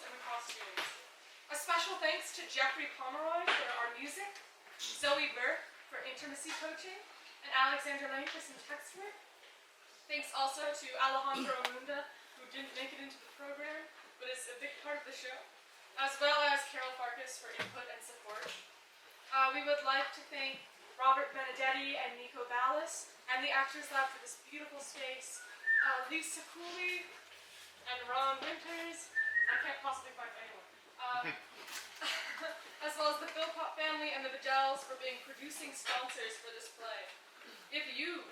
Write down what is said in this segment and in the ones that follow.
and the costumes. A special thanks to Jeffrey Pomeroy for our music, Zoe Burke for intimacy coaching, and Alexander Lane for some text work. Thanks also to Alejandro Munda, who didn't make it into the program, but is a big part of the show, as well as Carol Farkas for input and support. We would like to thank Robert Benedetti and Nico Ballas, and the Actors Lab for this beautiful space, Lisa Cooley and Ron Winters. I can't possibly find anyone. As well as the Philpot family and the Vidells for being producing sponsors for this play. If you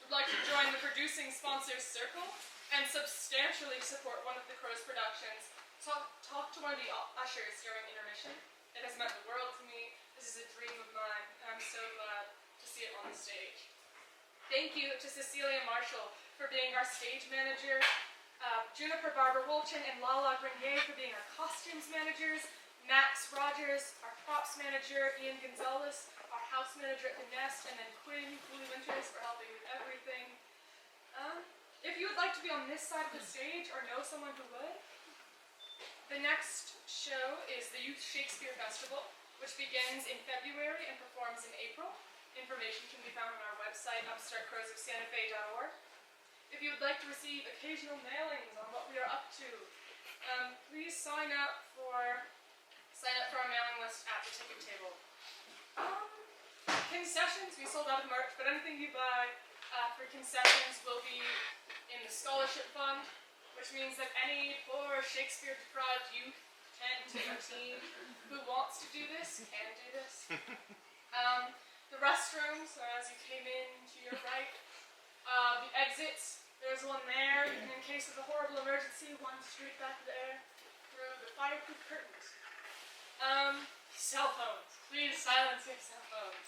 would like to join the producing sponsors circle and substantially support one of the Crow's productions, talk to one of the ushers during intermission. It has meant the world to me. This is a dream of mine, and I'm so glad to see it on the stage. Thank you to Cecilia Marshall for being our stage manager, Juniper Barber-Wolchin and Lala Grenier for being our costumes managers, Max Rogers, our props manager, Ian Gonzalez, our house manager at the Nest, and then Quinn Cooley Winters for helping with everything. If you would like to be on this side of the stage or know someone who would, the next show is the Youth Shakespeare Festival, which begins in February and performs in April. Information can be found on our website, upstartcrowsofsantafe.org. If you would like to receive occasional mailings on what we are up to, please sign up for our mailing list at the ticket table. Concessions, we sold out of merch, but anything you buy for concessions will be in the scholarship fund, which means that any poor Shakespeare-deprived youth, 10 to 13, who wants to do this can do this. The restrooms are as you came in to your right. The exits, there's one there, and in case of a horrible emergency, one straight back there through the fireproof curtains. Cell phones. Please silence your cell phones.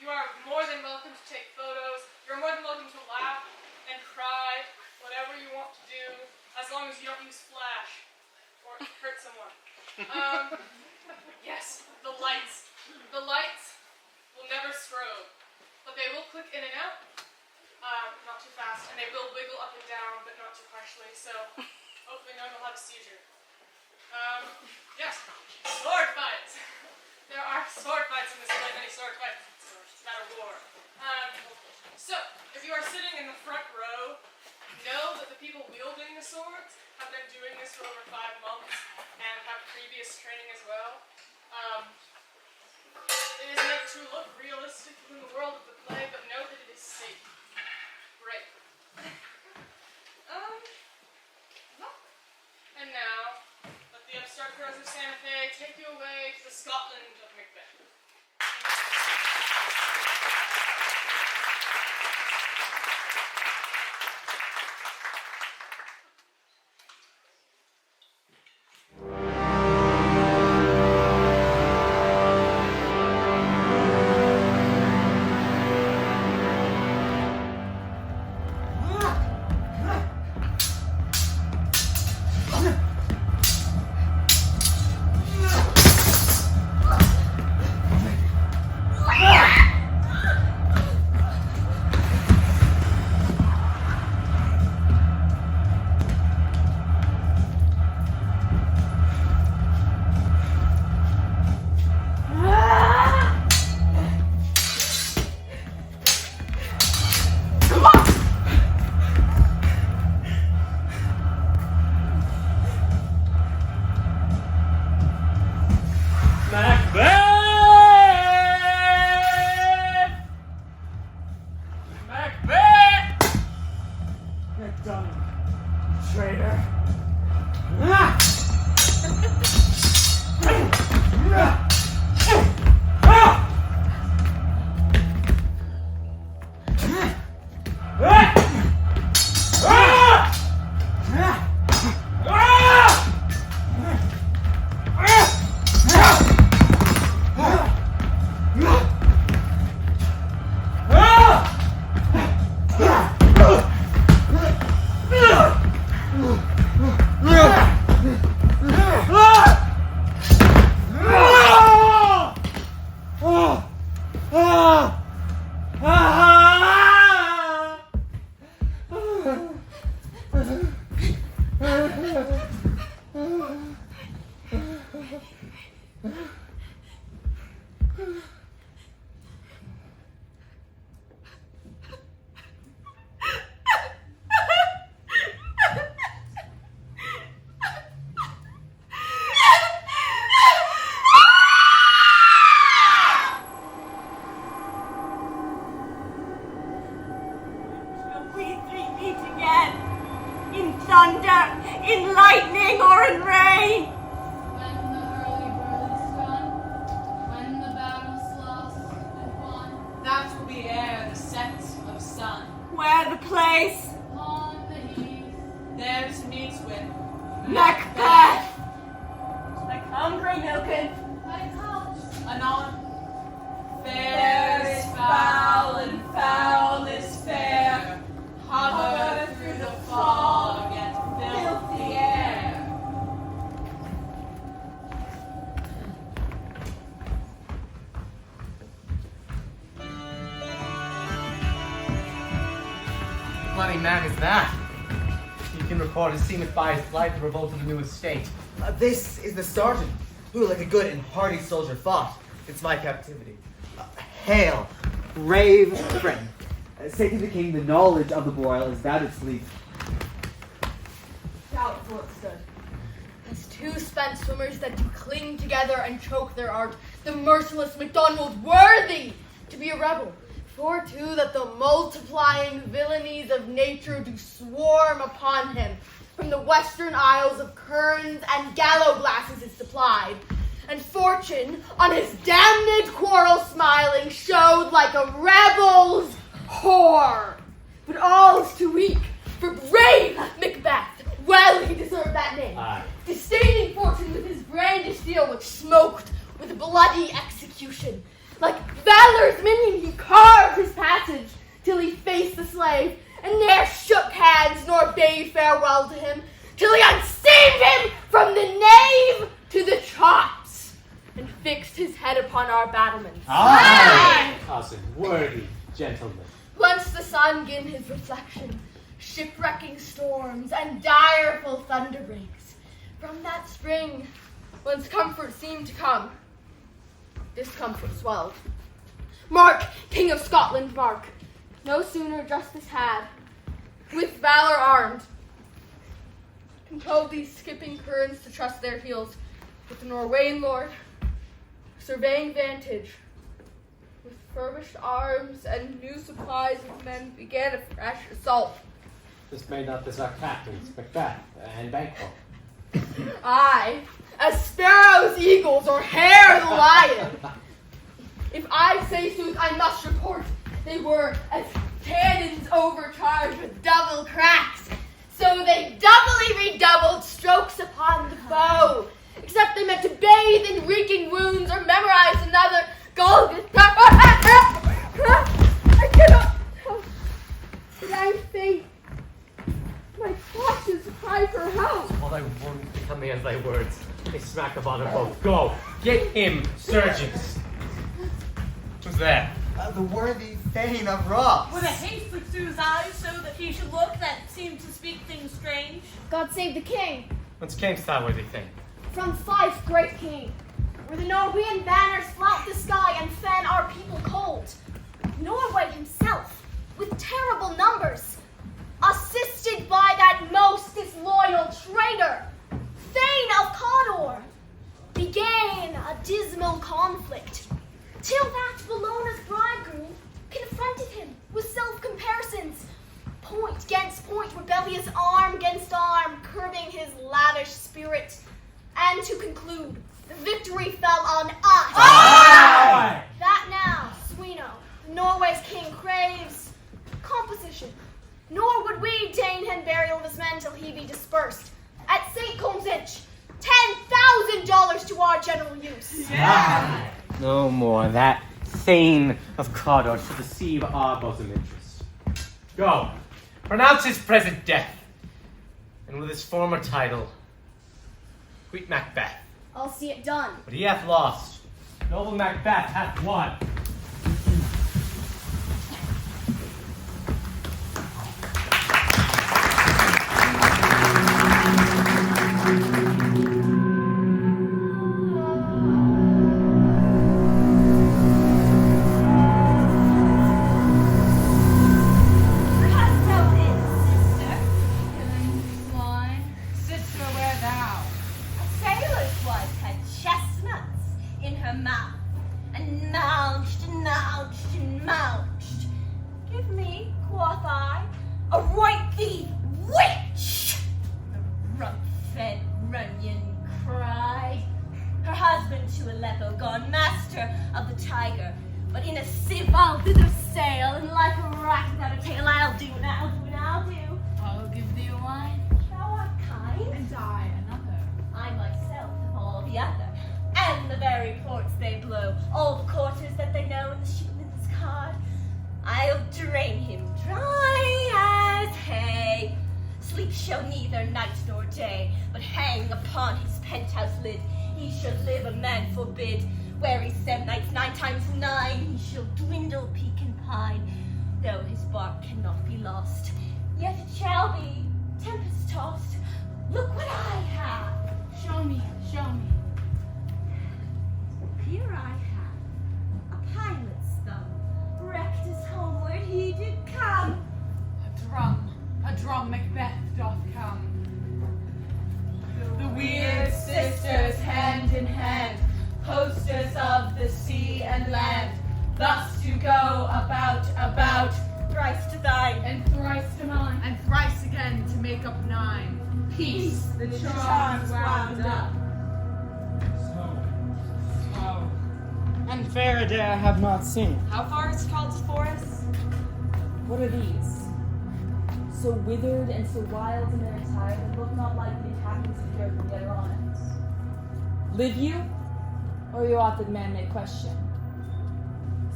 You are more than welcome to take photos. You're more than welcome to laugh and cry, whatever you want to do, as long as you don't use flash or hurt someone. Yes, the lights. The lights will never strobe, but they will click in and out, not too fast, and they will wiggle up and down, but not too harshly, so hopefully no one will have a seizure. Yes, sword fights. There are sword fights in this play, many sword fights. It's about a war. So, if you are sitting in the front row, know that the people wielding the swords have been doing this for over 5 months and have previous training as well. It is meant to look realistic in the world of the play, but know that it is safe. Great. And now, let the Upstart Crows of Santa Fe take you away to the Scotland of Macbeth. In lightning or in rain. When the early bird is done, when the battle's lost and won, that will be ere the set of sun. Where the place? upon the heath, There to meet with Macbeth. I come, Grey Milken. I couch anon. Fair is foul and foul is fair. Hover through the fog and filthy air. Bloody man is that? You can report as seemeth by his flight the revolt of the new estate. This is the sergeant, who like a good and hardy soldier fought since my captivity. Hail, brave friend. Say to the king the knowledge of the broil is that its lead. Doubtful it stood. As two spent swimmers that do cling together and choke their art, the merciless MacDonald worthy to be a rebel. For too that the multiplying villainies of nature do swarm upon him. From the western isles of kerns and gallow glasses is supplied. And fortune, on his damned quarrel smiling, showed like a rebel's whore. But all's too weak for brave Macbeth. Well, he deserved that name. Disdaining fortune with his brandished steel, which smoked with bloody execution. Like valor's minion, he carved his passage till he faced the slave, and ne'er shook hands nor bade farewell to him, till he unseamed him from the nave to the chops, and fixed his head upon our battlements. Aye! Cousin, worthy gentlemen. Once the sun gin his reflection, shipwrecking storms and direful thunder breaks. From that spring, whence comfort seemed to come, discomfort swelled. Mark, King of Scotland, mark, no sooner justice had, with valor armed, compelled these skipping kerns to trust their heels, with the Norwegian lord, surveying vantage, with furbished arms and new supplies of men began a fresh assault. This may not this our captains, Macbeth and Banquo. Aye, as sparrows, eagles, or hare the lion. If I say sooth, I must report they were as cannons overcharged with double cracks. So they doubly redoubled strokes upon the foe, except they meant to bathe in reeking wounds or memorize another Golgotha. I cannot. Did I faint? My cautious cry for help. While thy wound become me as thy words, they smack upon them both. Go, get him, surgeons. Who's there? The worthy Thane of Ross. With a haste looked through his eyes so that he should look that seemed to speak things strange. God save the king. Whence camest thou, worthy thing? From Fife, great king, where the Norwegian banners flout the sky and fan our people cold. Norway himself, with terrible numbers, assisted by that most disloyal traitor, Thane of Cawdor, began a dismal conflict, till that Bellona's bridegroom confronted him with self-comparisons, point against point, rebellious arm against arm, curbing his lavish spirit, and to conclude, the victory fell on us. Aye! That now, Sweno, Norway's king, craves composition, nor would we deign him burial of his men till he be dispersed. At St. Combs Inch, $10,000 to our general use. Aye. No more. That Thane of Cawdor should deceive our bosom interest. Go, pronounce his present death, and with his former title, quit Macbeth. I'll see it done. But he hath lost. Noble Macbeth hath won. wife had chestnuts in her mouth, and mounched and mounched and mounched. Give me, quoth I, a right thief witch! The rump-fed Runyon cried. Her husband to Aleppo gone, master of the tiger, but in a sieve I'll thither sail, and like a rat without a tail I'll do, and I'll do, and I'll do. I'll give thee a wine, Thou art kind, and I another. I myself have all the other, and the very ports they blow, all the quarters that they know in the shipman's card. I'll drain him dry as hay. Sleep shall neither night nor day, but hang upon his penthouse lid. He shall live, a man forbid. Where he 7 nights, 9 times 9, he shall dwindle, peak, and pine. Though his bark cannot be lost, yet it shall be tempest-tossed. Look what I have. Show me, show me. Here I have a pilot's thumb. Wrecked as homeward he did come. A drum, Macbeth doth come. The weird sisters, hand in hand, hostess of the sea and land, thus to go about, Thrice to thine, And thrice to mine, and thrice again to make up 9. Peace, the charms wound up. So, and Faraday I have not seen. How far is Cald's forest? What are these? So withered and so wild in their attire, they look not like the inhabitants of Europe and yet are on it. Live you? Or are you aught that man may question?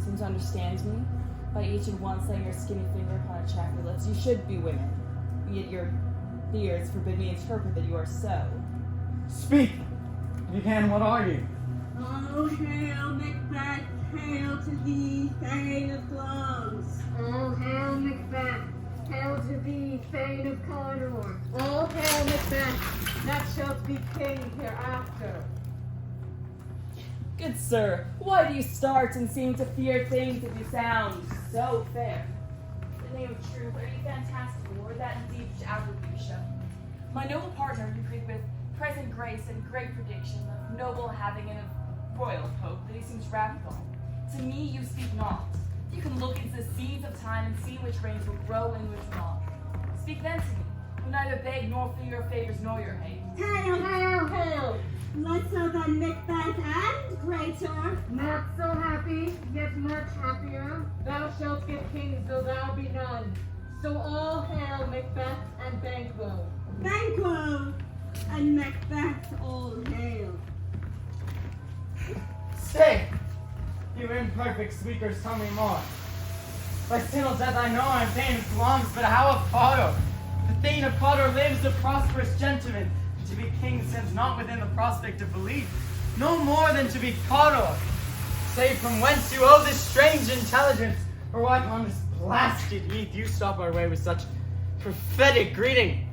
Seem to understand me? By each and one laying your skinny finger upon a chappy lips, you should be women, yet your ears forbid me to interpret that you are so. Speak! If you can, what are you? Oh, hail Macbeth, hail to thee, thane of gloves. Oh, hail Macbeth, hail to thee, thane of Cawdor. Oh, hail Macbeth, that shalt be king hereafter. Good sir, why do you start and seem to fear things if you sound so fair? In the name of truth, are you fantastical, or that indeed which outwardly you show? My noble partner you greet with present grace and great prediction of noble having and of royal hope that he seems rapt on. To me you speak not. You can look into the seeds of time and see which rains will grow and which will not. Speak then to me, who neither beg nor fear your favors nor your hate. Hail, hail, hail! Lesser than Macbeth and greater. Not so happy, yet much happier. Thou shalt get kings, though thou be none. So all hail Macbeth and Banquo. Banquo and Macbeth all hail. Stay! You imperfect speakers, tell me more. By Sinal death I know I'm Thane of Glons, but how of Cawdor? The Thane of Cawdor lives a prosperous gentleman. To be king sends not within the prospect of belief, no more than to be Cawdor. Say from whence you owe this strange intelligence, or why upon this blasted heath you stop our way with such prophetic greeting.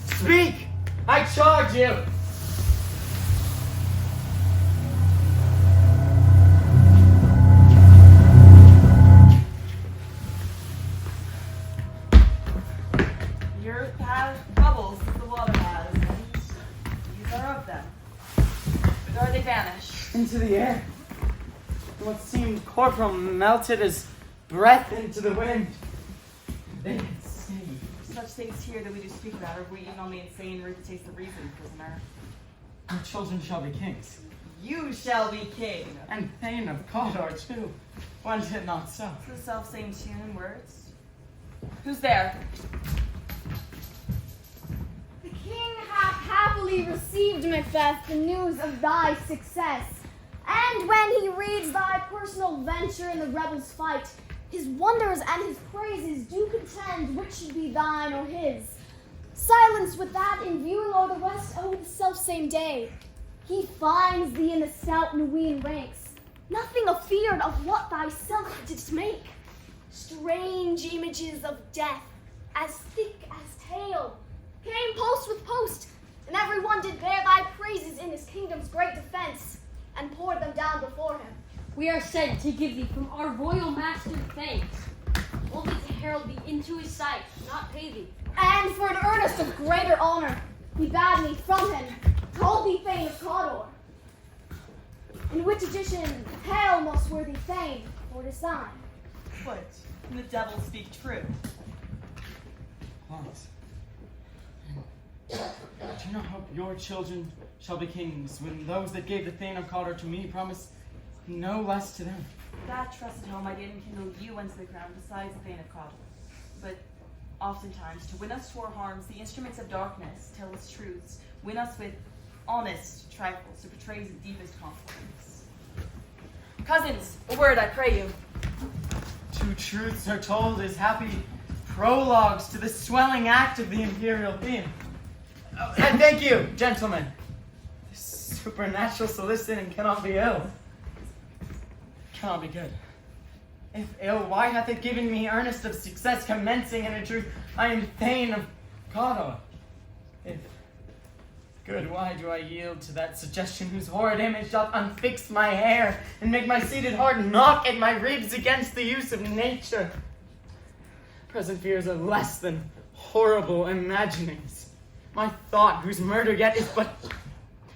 Speak! I charge you! The earth has bubbles as the water has, and these are of them. Whither they vanish? Into the air. What seemed corporal melted as breath into the wind. They had stayed. Such things here that we do speak about, or we even on the insane root to taste the reason, prisoner. Our children shall be kings. You shall be king. And Thane of Cawdor too. Was it not so? It's the self-same tune and words. Who's there? The king hath happily received, Macbeth, the news of thy success. And when he reads thy personal venture in the rebels' fight, his wonders and his praises do contend which should be thine or his. Silence with that in viewing o'er the west o' the selfsame day. He finds thee in the stout Nuwean ranks, nothing afeard of what thyself didst make. Strange images of death, as thick as tale, came post with post, and every one did bear thy praises in his kingdom's great defense, and poured them down before him. We are sent to give thee from our royal master thanks, only to herald thee into his sight, not pay thee. And for an earnest of greater honor, he bade me from him, told thee Thane of Cawdor, In which edition, hail most worthy fame for design. What? Can the devil speak true? Hans, do not hope your children shall be kings, when those that gave the Thane of Cawdor to me promise no less to them. That trusted home I did enkindle you unto the ground besides the Thane of Cawdor. But oftentimes, to win us to our harms, the instruments of darkness tell us truths, win us with honest trifles to betray the deepest confidence. Cousins, a word, I pray you. Two truths are told as happy prologues to the swelling act of the imperial theme. Oh, and thank you, gentlemen. This supernatural soliciting cannot be ill. Cannot be good. If ill, why hath it given me earnest of success commencing, and in truth I am Thane of Cawdor? If good, why do I yield to that suggestion whose horrid image doth unfix my hair, and make my seated heart knock at my ribs against the use of nature? Present fears are less than horrible imaginings. My thought, whose murder yet is but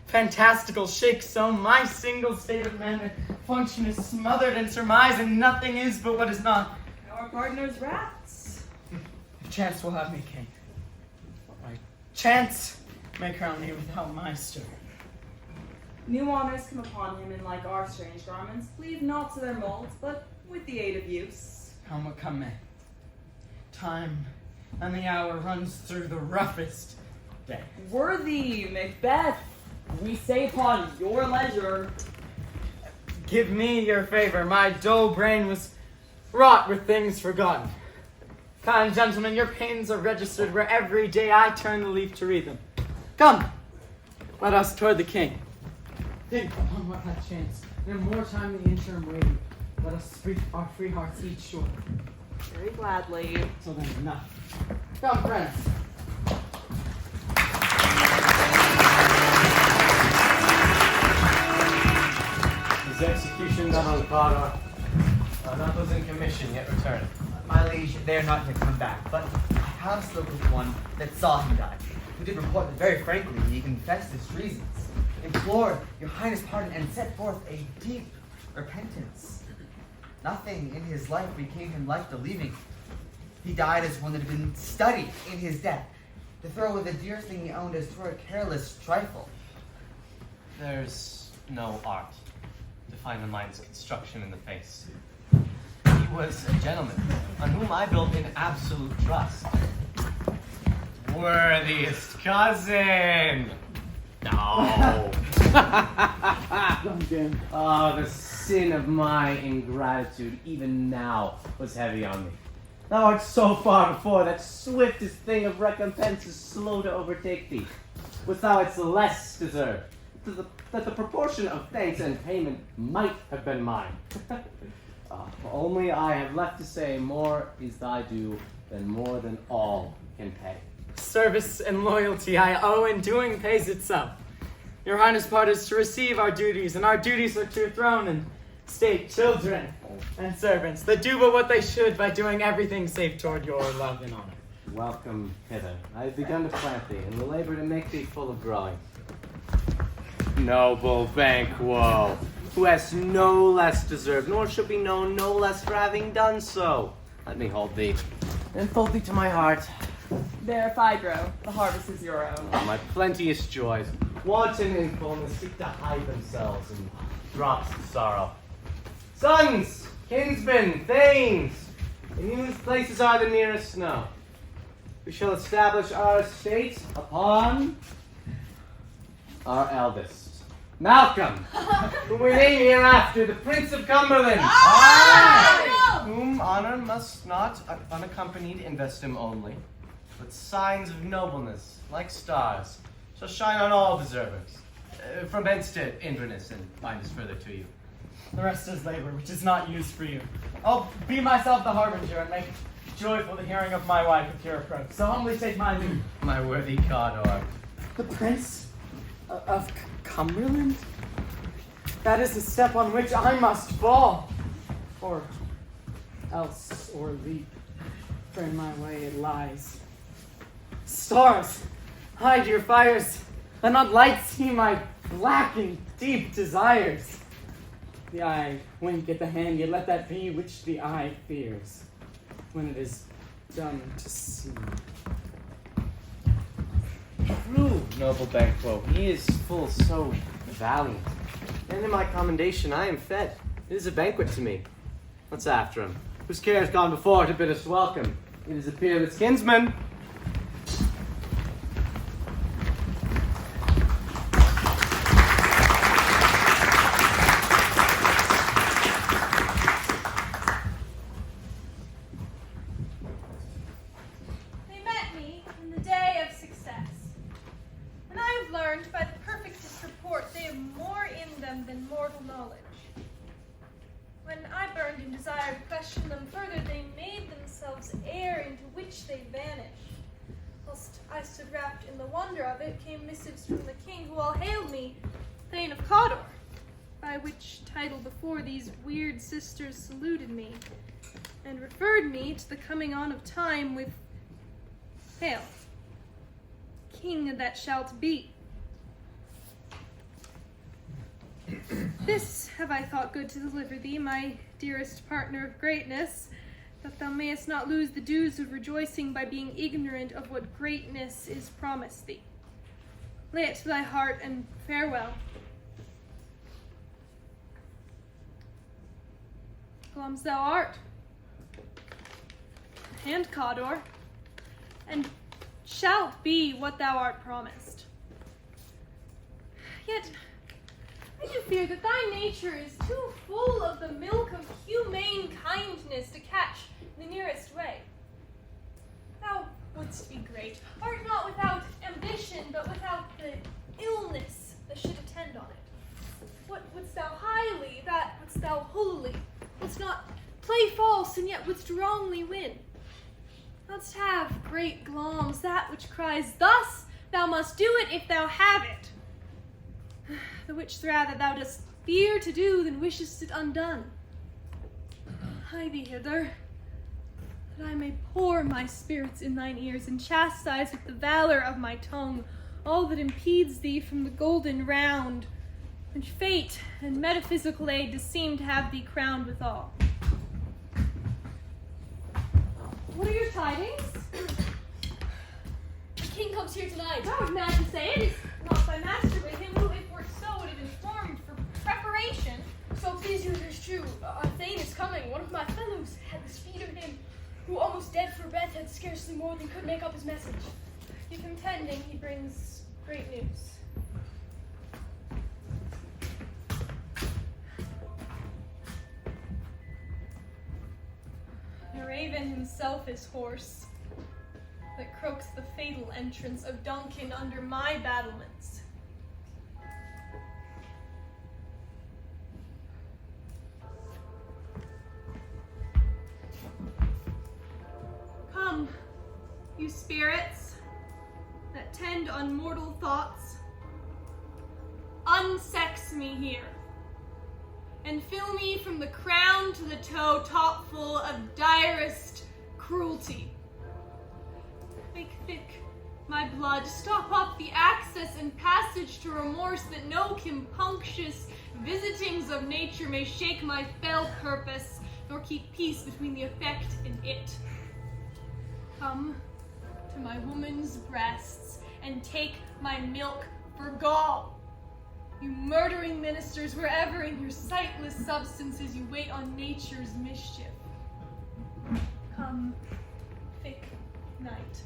fantastical, shakes so my single state of manner function is smothered in surmise, and nothing is but what is not. Our partner's rats. If chance will have me king, by chance may crown me without my stir. New honors come upon him in like our strange garments, cleave not to their molds, but with the aid of use. Come what come may. Time and the hour runs through the roughest day. Worthy Macbeth, we say upon your leisure. Give me your favor. My dull brain was wrought with things forgotten. Kind gentlemen, your pains are registered where every day I turn the leaf to read them. Come, let us toward the king. Think upon what hath chanced. In more time than the interim waiting, let us speak our free hearts each short. Very gladly. So then enough. Come, friends. His execution done on Cawdor. Not those in commission yet returned. My liege, they are not yet come back, but I have spoken with one that saw him die, who did report that very frankly he confessed his reasons, implored your highness pardon, and set forth a deep repentance. Nothing in his life became him life-believing. He died as one that had been studied in his death, to throw away the dearest thing he owned as for a careless trifle. There's no art to find the mind's construction in the face. He was a gentleman on whom I built an absolute trust. Worthiest cousin! No! Duncan. Ah, the sin of my ingratitude even now was heavy on me. Thou art so far before that swiftest thing of recompense is slow to overtake thee. Wouldst thou it's less deserved, that the proportion of thanks and payment might have been mine. Only I have left to say, more is thy due than all can pay. Service and loyalty I owe, and doing pays itself. Your highness part is to receive our duties, and our duties are to your throne and state, children and servants that do but what they should by doing everything save toward your love and honor. Welcome hither. I have begun to plant thee, and will labor to make thee full of growing. Noble Banquo, who has no less deserved, nor should be known no less for having done so. Let me hold thee, and fold thee to my heart. There, Phibro, the harvest is your own. My plenteous joys, wanton in fullness, seek to hide themselves in drops of sorrow. Sons, kinsmen, thanes, in whose places are the nearest snow, we shall establish our estate upon our eldest, Malcolm, whom we name hereafter the Prince of Cumberland. Whom honor must not, unaccompanied, invest him only, but signs of nobleness, like stars, shall shine on all deservers. From hence to Inverness, and bind us further to you. The rest is labor, which is not used for you. I'll be myself the harbinger, and make joyful the hearing of my wife with your approach. So humbly take my leave. My worthy Cawdor. The Prince of Cumberland? That is the step on which I must fall, or else or leap, for in my way it lies. Stars, hide your fires, let not light see my black and deep desires. the eye wink at the hand, yet let that be which the eye fears, when it is done to see. True, noble Banquo, he is full so valiant. And in my commendation I am fed. It is a banquet to me. What's after him? Whose care has gone before to bid us welcome? It is a peerless kinsman. They met me in the day of success, and I have learned by the perfectest report they have more in them than mortal knowledge. When I burned in desire to question them further, they made themselves air into which they vanished. Whilst I stood wrapped in the wonder of it, came missives from the king, who all hailed me Thane of Cawdor, by which title before these weird sisters saluted me, and referred me to the coming on of time with Hail, King that shalt be. This have I thought good to deliver thee, my dearest partner of greatness, that thou mayest not lose the dues of rejoicing by being ignorant of what greatness is promised thee. Lay it to thy heart, and farewell. Glums thou art, and Cawdor, and shalt be what thou art promised. Yet I do fear that thy nature is too full of the milk of humane kindness to catch the nearest way. Thou wouldst be great, art not without ambition, but without the illness that should attend on it. What wouldst thou highly, that wouldst thou wholly, wouldst not play false, and yet wouldst wrongly win. Thou'dst have great gloms, that which cries, thus thou must do it if thou have it. The which rather thou dost fear to do than wishest it undone. Hie thee hither, that I may pour my spirits in thine ears, and chastise with the valor of my tongue all that impedes thee from the golden round, which fate and metaphysical aid do seem to have thee crowned withal. What are your tidings? The king comes here tonight. I was mad to say it is not thy master, but him who, if were so, would have informed for preparation. So please you, it is true. Our Thane is coming. One of my fellows had the speed of him, who almost dead for breath had scarcely more than could make up his message. If intending, he brings great news. The raven himself is hoarse, that croaks the fatal entrance of Duncan under my battlements. Come, you spirits that tend on mortal thoughts, unsex me here, and fill me from the crown to the toe top full of direst cruelty. Make thick my blood, stop up the access and passage to remorse, that no compunctious visitings of nature may shake my fell purpose, nor keep peace between the effect and it. Come to my woman's breasts, and take my milk for gall. You murdering ministers, wherever in your sightless substances you wait on nature's mischief. Come, thick night,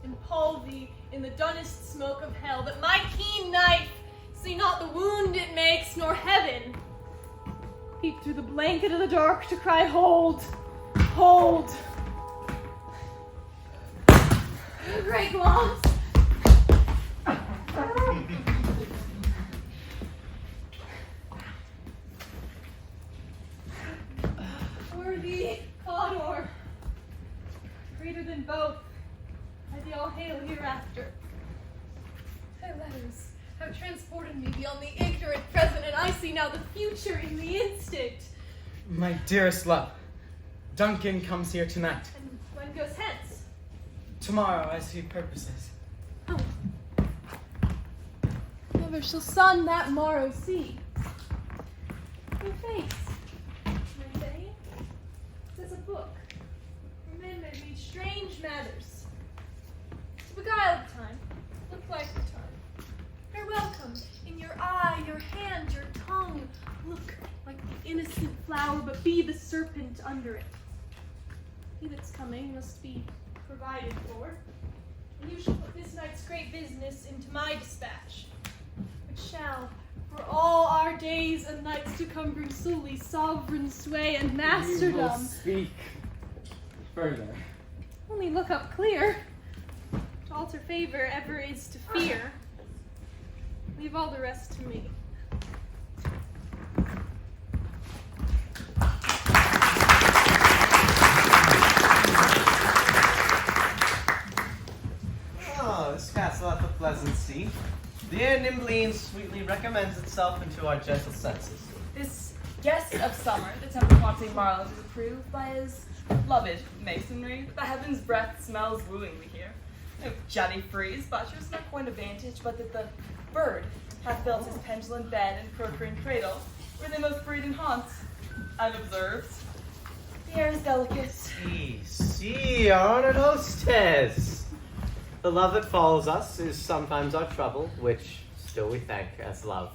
and pall thee in the dunnest smoke of hell, that my keen knife see not the wound it makes, nor heaven peep through the blanket of the dark to cry, hold, hold. Great gloms! Worthy Cawdor, greater than both, as they all hail hereafter. Thy letters have transported me beyond the ignorant present, and I see now the future in the instant. My dearest love, Duncan comes here tonight. And when goes hence? Tomorrow, as he purposes. Oh. Never shall sun that morrow see. your face. My day is a book. Where men may read strange matters. To beguile the time, look like the time. You're welcome in your eye, your hand, your tongue. Look like the innocent flower, but be the serpent under it. He that's coming must be provided for, and you shall put this night's great business into my dispatch, which shall, for all our days and nights to come, bring solely sovereign sway and You will masterdom. speak further. Only look up clear. To alter favor ever is to fear. Leave all the rest to me. Oh, this castle hath a pleasant seat. The air nimbly and sweetly recommends itself into our gentle senses. This guest of summer, the temple haunting Marlow, is approved by his loved masonry. The heaven's breath smells wooingly here. No jelly freeze, buttress, not point of vantage, but that the bird hath built his pendulum bed and procreant cradle, where they most breed in haunts. I've observed. The air is delicate. See, our honored hostess. The love that follows us is sometimes our trouble, which still we thank as love.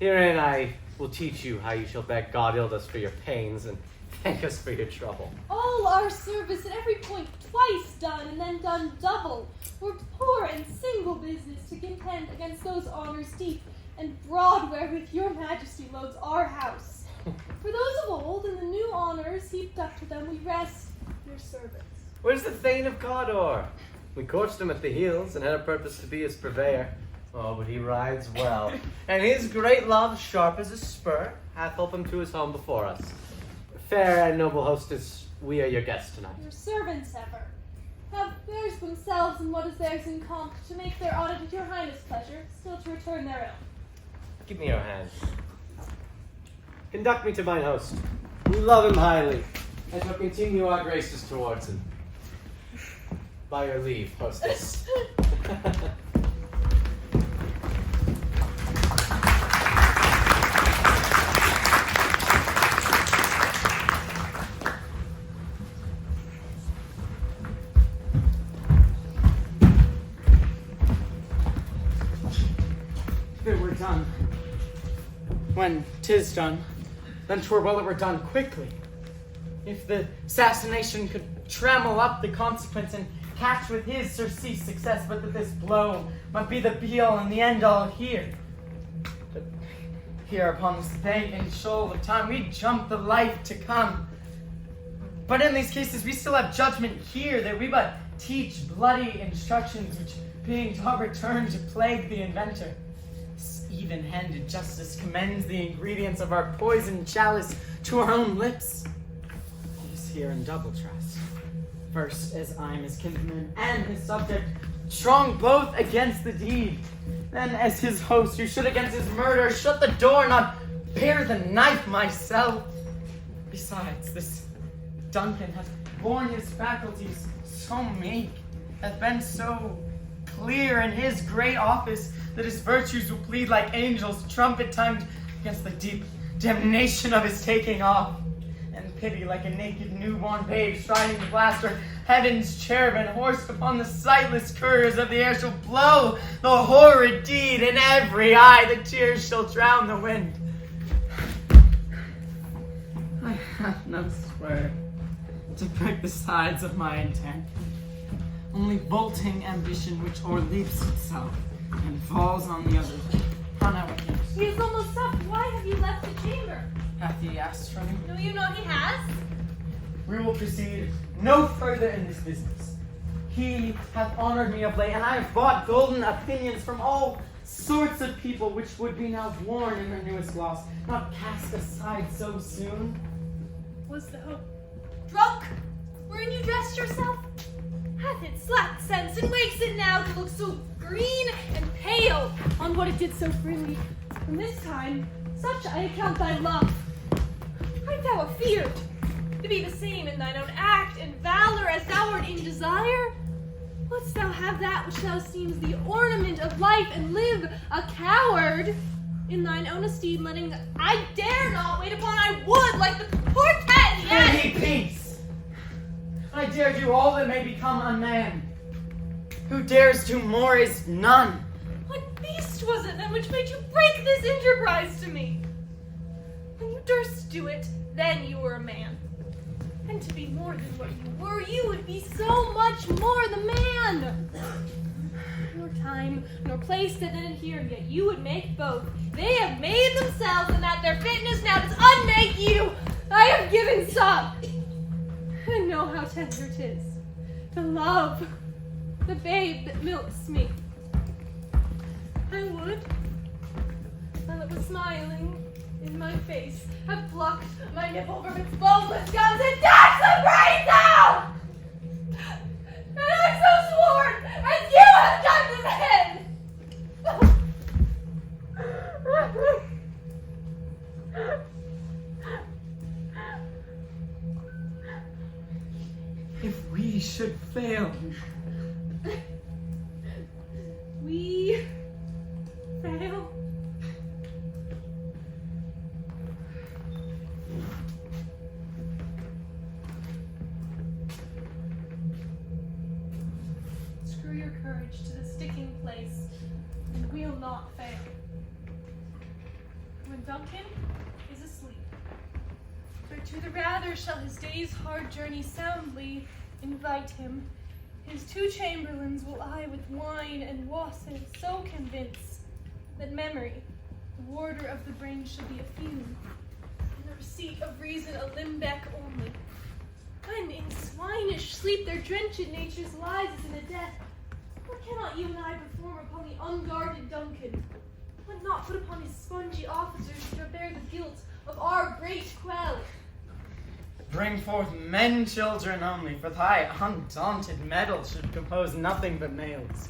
Herein I will teach you how you shall beg God us for your pains and thank us for your trouble. All our service at every point twice done, and then done double. We're poor and single business to contend against those honors deep and broad wherewith your majesty loads our house. For those of old and the new honors heaped up to them, we rest your servants. Where's the Thane of Cawdor? We coached him at the heels and had a purpose to be his purveyor. Oh, but he rides well. And his great love, sharp as a spur, hath helped him to his home before us. Fair and noble hostess, we are your guests tonight. Your servants ever have theirs themselves and what is theirs in comp, to make their audit at your highness' pleasure, still to return their own. Give me your hand. Conduct me to mine host. We love him highly, and shall continue our graces towards him. By your leave, hostess. If it were done, when 'tis done, then 'twere well it were done quickly. If the assassination could trammel up the consequence and catch with his surcease success, but that this blow might be the be-all and the end-all here. But here upon this bank and shoal of time, we jump the life to come. But in these cases, we still have judgment here, that we but teach bloody instructions, which being to return to plague the inventor. This even-handed justice commends the ingredients of our poisoned chalice to our own lips. He is here in double trust. First, as I'm his kinsman and his subject, strong both against the deed. Then, as his host, who should against his murder shut the door, not bear the knife myself. Besides, this Duncan hath borne his faculties so meek, hath been so clear in his great office, that his virtues will plead like angels, trumpet-tongued against the deep damnation of his taking off. And pity, like a naked newborn babe striding to blaster, heaven's cherubim horsed upon the sightless couriers of the air shall blow the horrid deed in every eye, the tears shall drown the wind. I have no spur to prick the sides of my intent, only bolting ambition which o'erleaps itself and falls on the other. Run out with me. He is almost up. Why have you left the chamber? Hath he asked for me? No, you know he has. We will proceed no further in this business. He hath honored me of late, and I have bought golden opinions from all sorts of people, which would be now worn in their newest gloss, not cast aside so soon. What's the hope? Drunk? Wherein you dressed yourself? Hath it slacked sense and wakes it now to look so green and pale on what it did so freely? From this time, such I account thy love. Art thou afeared to be the same in thine own act and valor as thou art in desire? Wouldst thou have that which thou seems the ornament of life and live a coward? in thine own esteem, letting I dare not wait upon I would, like the quartet, yes! Give me peace! I dare do all that may become unmanned. Who dares do more is none. What beast was it then which made you break this enterprise to me? When you durst do it, then you were a man. And to be more than what you were, you would be so much more the man. Nor time, nor place did it adhere, yet you would make both. They have made themselves, and at their fitness now does unmake you. I have given some, and know how tender 'tis. The love, the babe that milks me. I would, while it was smiling in my face, have plucked my nipple from its boneless gums and dashed the brains out! And I so sworn, as you have done to him! If we should fail. We fail. Screw your courage to the sticking place, and we'll not fail. When Duncan is asleep, for to the rather shall his day's hard journey soundly invite him. His two chamberlains will I with wine and wassail so convince that memory, the warder of the brain, shall be a fume, and the receipt of reason a limbeck only. When in swinish sleep their drenched natures lies as in a death, what cannot you and I perform upon the unguarded Duncan? What not put upon his spongy officers to bear the guilt of our great quell? Bring forth men children only, for thy undaunted mettle should compose nothing but males.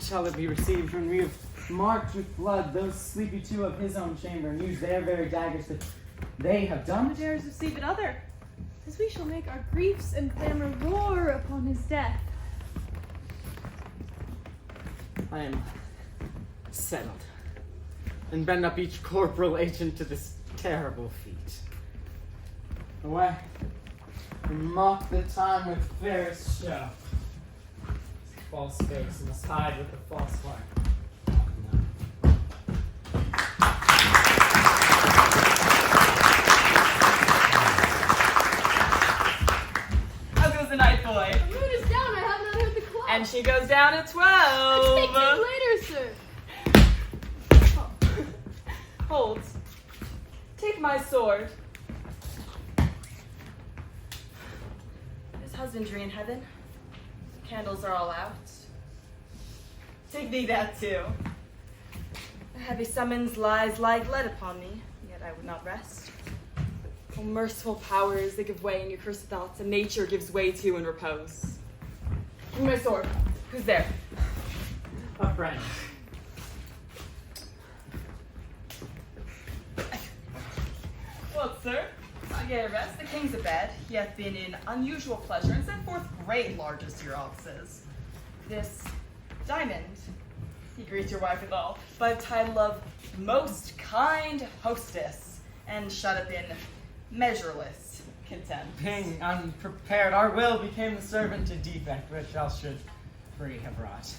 Shall it be received when we have marked with blood those sleepy two of his own chamber, and used their very daggers that they have done? Who dares receive it other? As we shall make our griefs and clamor roar upon his death. I am settled, and bend up each corporal agent to this terrible feat. Away, and mock the time with fairest show. False face must hide with the false one. How goes the night, boy? The moon is down, I have not heard the clock. And she goes down at 12. I'll take it later, sir. Hold. Take my sword. There's husbandry in heaven. Candles are all out. Take thee that too. A heavy summons lies like lead upon me, yet I would not rest. O merciful powers, they give way in your cursed thoughts, and nature gives way to in repose. Give me my sword. Who's there? A friend. Well, sir, I get a rest. The king's abed. He hath been in unusual pleasure and sent forth great larges to your offices. This diamond, he greets your wife withal, by the title of most kind hostess, and shut up in measureless content. Being unprepared, our will became the servant to defect, which else should free have wrought.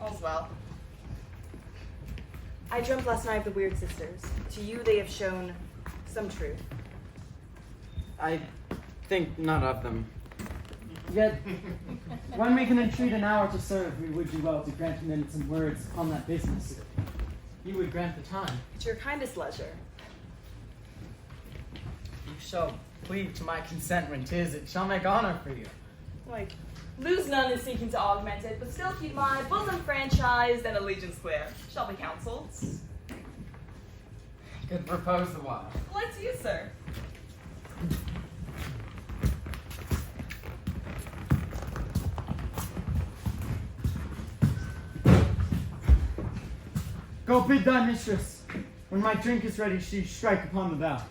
All's well. I dreamt last night of the Wyrd sisters. To you they have shown some truth. I think not of them. Yet, when we can entreat an hour to serve, we would do well to grant minutes and words upon that business. You would grant the time. At your kindest leisure. You shall plead to my consent when 'tis, it shall make honor for you. Like, lose none in seeking to augment it, but still keep my bosom franchised and allegiance clear. Shall be counseled. Could propose the while. Like to you, sir. Go bid thy mistress. When my drink is ready, she strike upon the bell.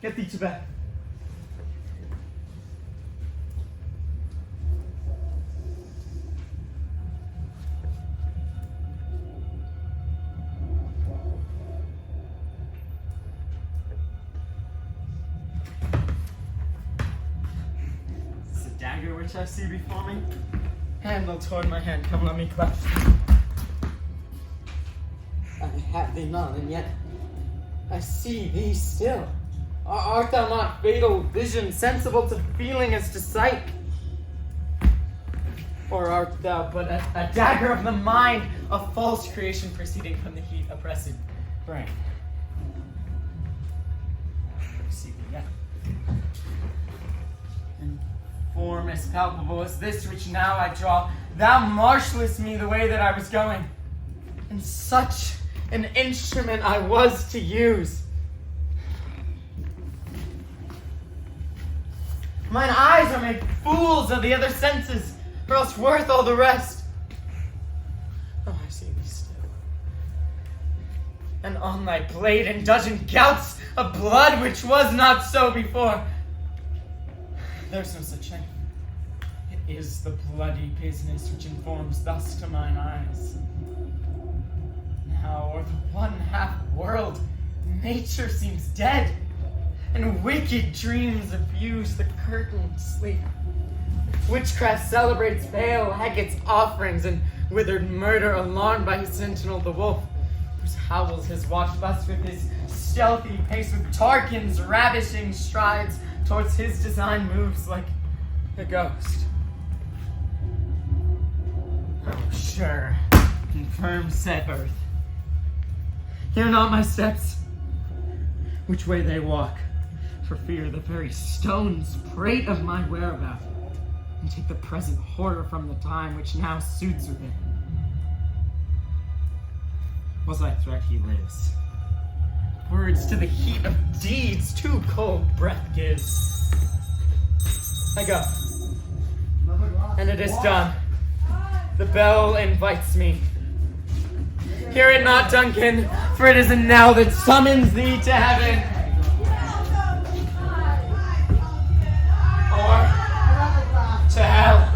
Get thee to bed. which I see before me. Handle toward my hand, come let me clasp. I have thee none, and yet I see thee still. Art thou not fatal vision, sensible to feeling as to sight? Or art thou but a dagger of the mind, a false creation proceeding from the heat oppressive brain? I see thee yet. And form as palpable as this which now I draw, thou marshalest me the way that I was going. And such an instrument I was to use. Mine eyes are made fools of the other senses, or else worth all the rest. Oh, I see thee still. And on thy blade indulgent gouts of blood which was not so before. There's no such thing. It is the bloody business which informs thus to mine eyes. Now o'er the 1/2 world, nature seems dead, and wicked dreams abuse the curtained sleep. Witchcraft celebrates Baal Hecate's offerings, and withered murder alarmed by his sentinel the wolf, whose howls has watched thus with his stealthy pace, with Tarquin's ravishing strides towards his design moves like a ghost. Oh, sure, and firm set earth. Hear not my steps, which way they walk, for fear the very stones prate of my whereabout, and take the present horror from the time which now suits with it. Was I threat he lives. Words to the heat of deeds too cold breath gives. I go, and it is done. The bell invites me. Hear it not, Duncan, for it is a knell that summons thee to heaven. Or to hell.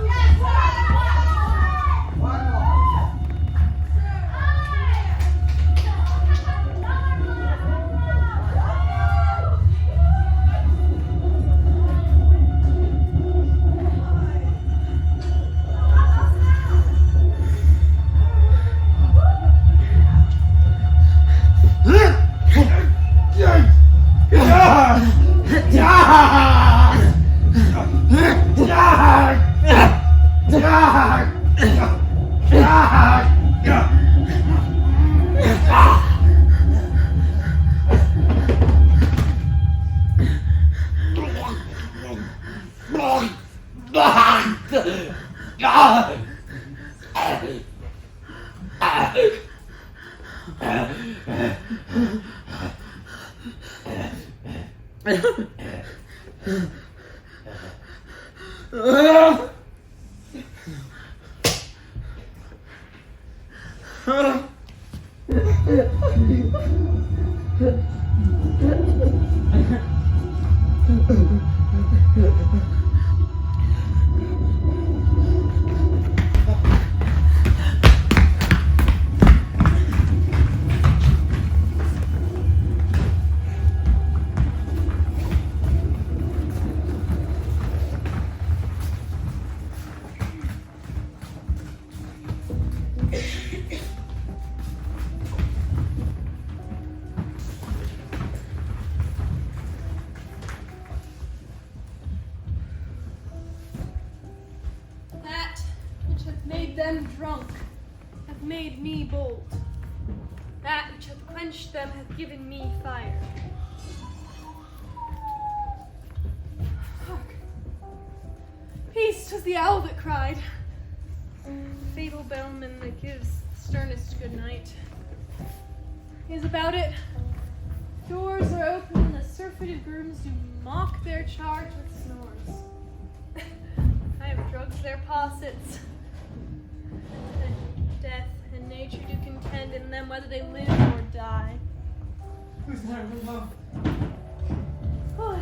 Them drunk hath made me bold. That which hath quenched them hath given me fire. Hark! Peace, 'twas the owl that cried. Fatal bellman that gives sternest good night. Is about it. Doors are open and the surfeited grooms do mock their charge with snores. I have drugged their possets. Death and nature do contend in them whether they live or die. Who's there below? Oh,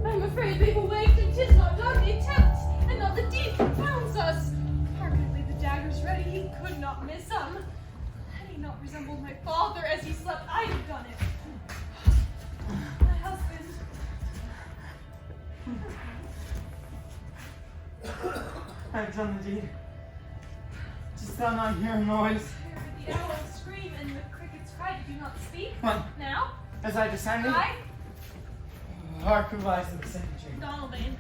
I'm afraid they've awaked, and 'tis not done they tempt, and not the deep confounds us. Hardly laid the daggers ready, he could not miss them. Had he not resembled my father as he slept, I'd have done it. My husband. I've done the deed. Just thou not hear a noise. The owls scream and the crickets cry. Did you not speak? What? Now? As I descended, Cry? hark who lies in the cemetery. Donalbain.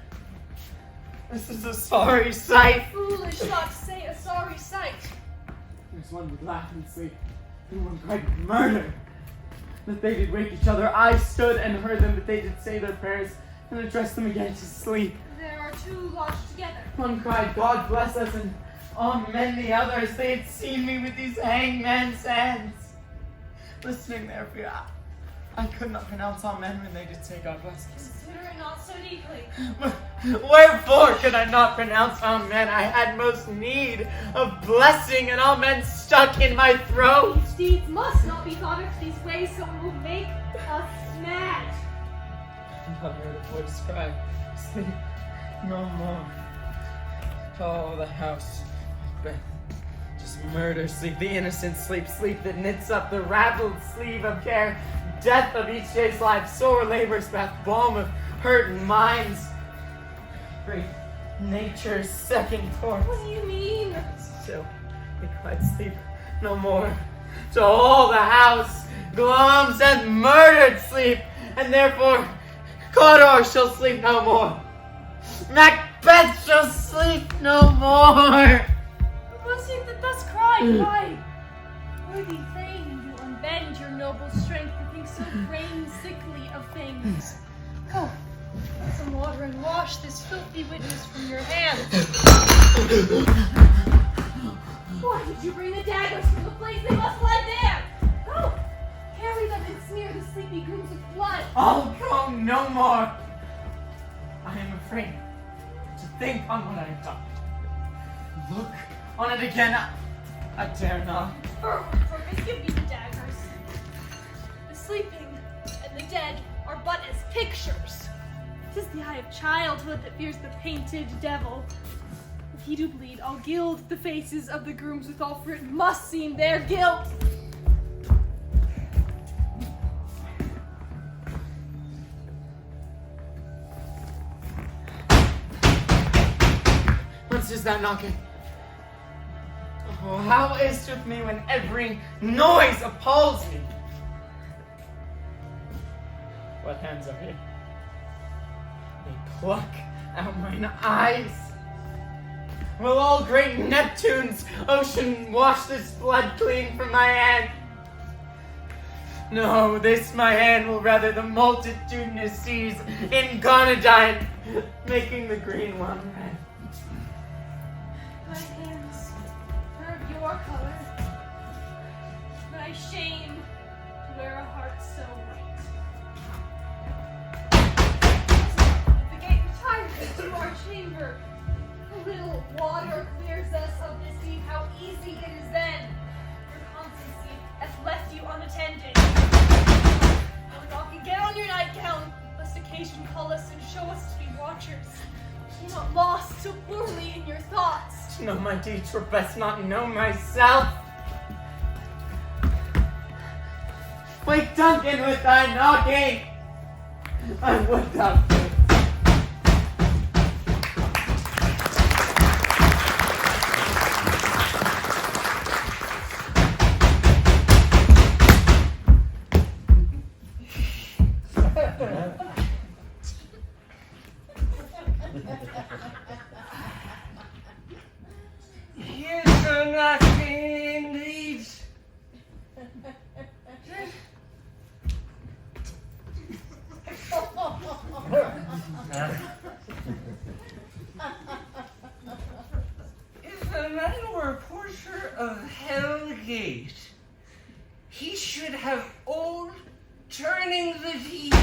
This is a sorry sight. Foolish thought to say a sorry sight. There's one would laugh and sleep, and one cried murder. That they did wake each other, I stood and heard them, but they did say their prayers and address them again to sleep. There are two lodged together. One cried, God bless us, and amen the others. They had seen me with these hangman's hands. Listening there, for I could not pronounce amen when they did say God bless us. Consider it not so deeply. Wherefore could I not pronounce amen? I had most need of blessing, and amen stuck in my throat. These deeds must not be thought of these ways, so it will make us mad. I heard a voice cry, sleep no more. Oh, the house, Macbeth, just murder sleep, the innocent sleep, sleep that knits up the raveled sleeve of care, death of each day's life, sore labor's bath, balm of hurt and minds. Great nature's second course. What do you mean? Still, he cried, sleep no more. To all the house, gloms and murdered sleep, and therefore Cawdor shall sleep no more. Macbeth shall sleep no more. Who was it that thus cried? Why? Worthy thane, you unbend your noble strength to think so brain sickly of things. Go, get some water and wash this filthy witness from your hands. Why did you bring the daggers from the place? They must lie there. Go, carry them and smear the sleepy grooms with blood. I'll go no more. I am afraid to think on what I have done. Look on it again. I dare not. Fergus, give me the daggers. The sleeping and the dead are but as pictures. 'Tis the eye of childhood that fears the painted devil. If he do bleed, I'll gild the faces of the grooms with all, for it must seem their guilt. Whence is that knocking? Oh, how is it with me when every noise appalls me? What hands are here? They pluck out mine eyes. Will all great Neptune's ocean wash this blood clean from my hand? No, this my hand will rather the multitudinous seas in Gonadine, making the green one red. My hands are of your color, but I shame to wear a heart so white. At the gate retires to our chamber. A little water clears us of this deed. How easy it is then. Your constancy hath left you unattended. Now, Doc, get on your nightgown, lest occasion call us and show us to be watchers. Be not lost so poorly in your thoughts. To know my deeds were best not know myself. Wake Duncan with thy knocking. I would thou could. Here's a knocking indeed. If a man were a porter of Hellgate, he should have old turning the deed.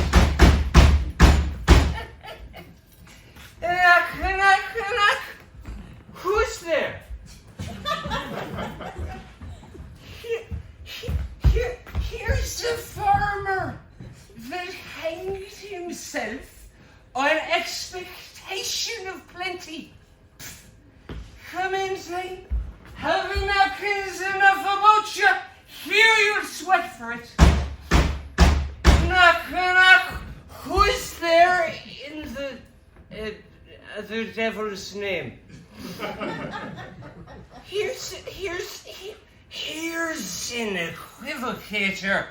Knock, knock, knock. Who's there? Here's the farmer that hanged himself on expectation of plenty. Come in, Zane. Have napkins enough about you. Here you'll sweat for it. Knock, knock. Who's there in the devil's name? Here's an equivocator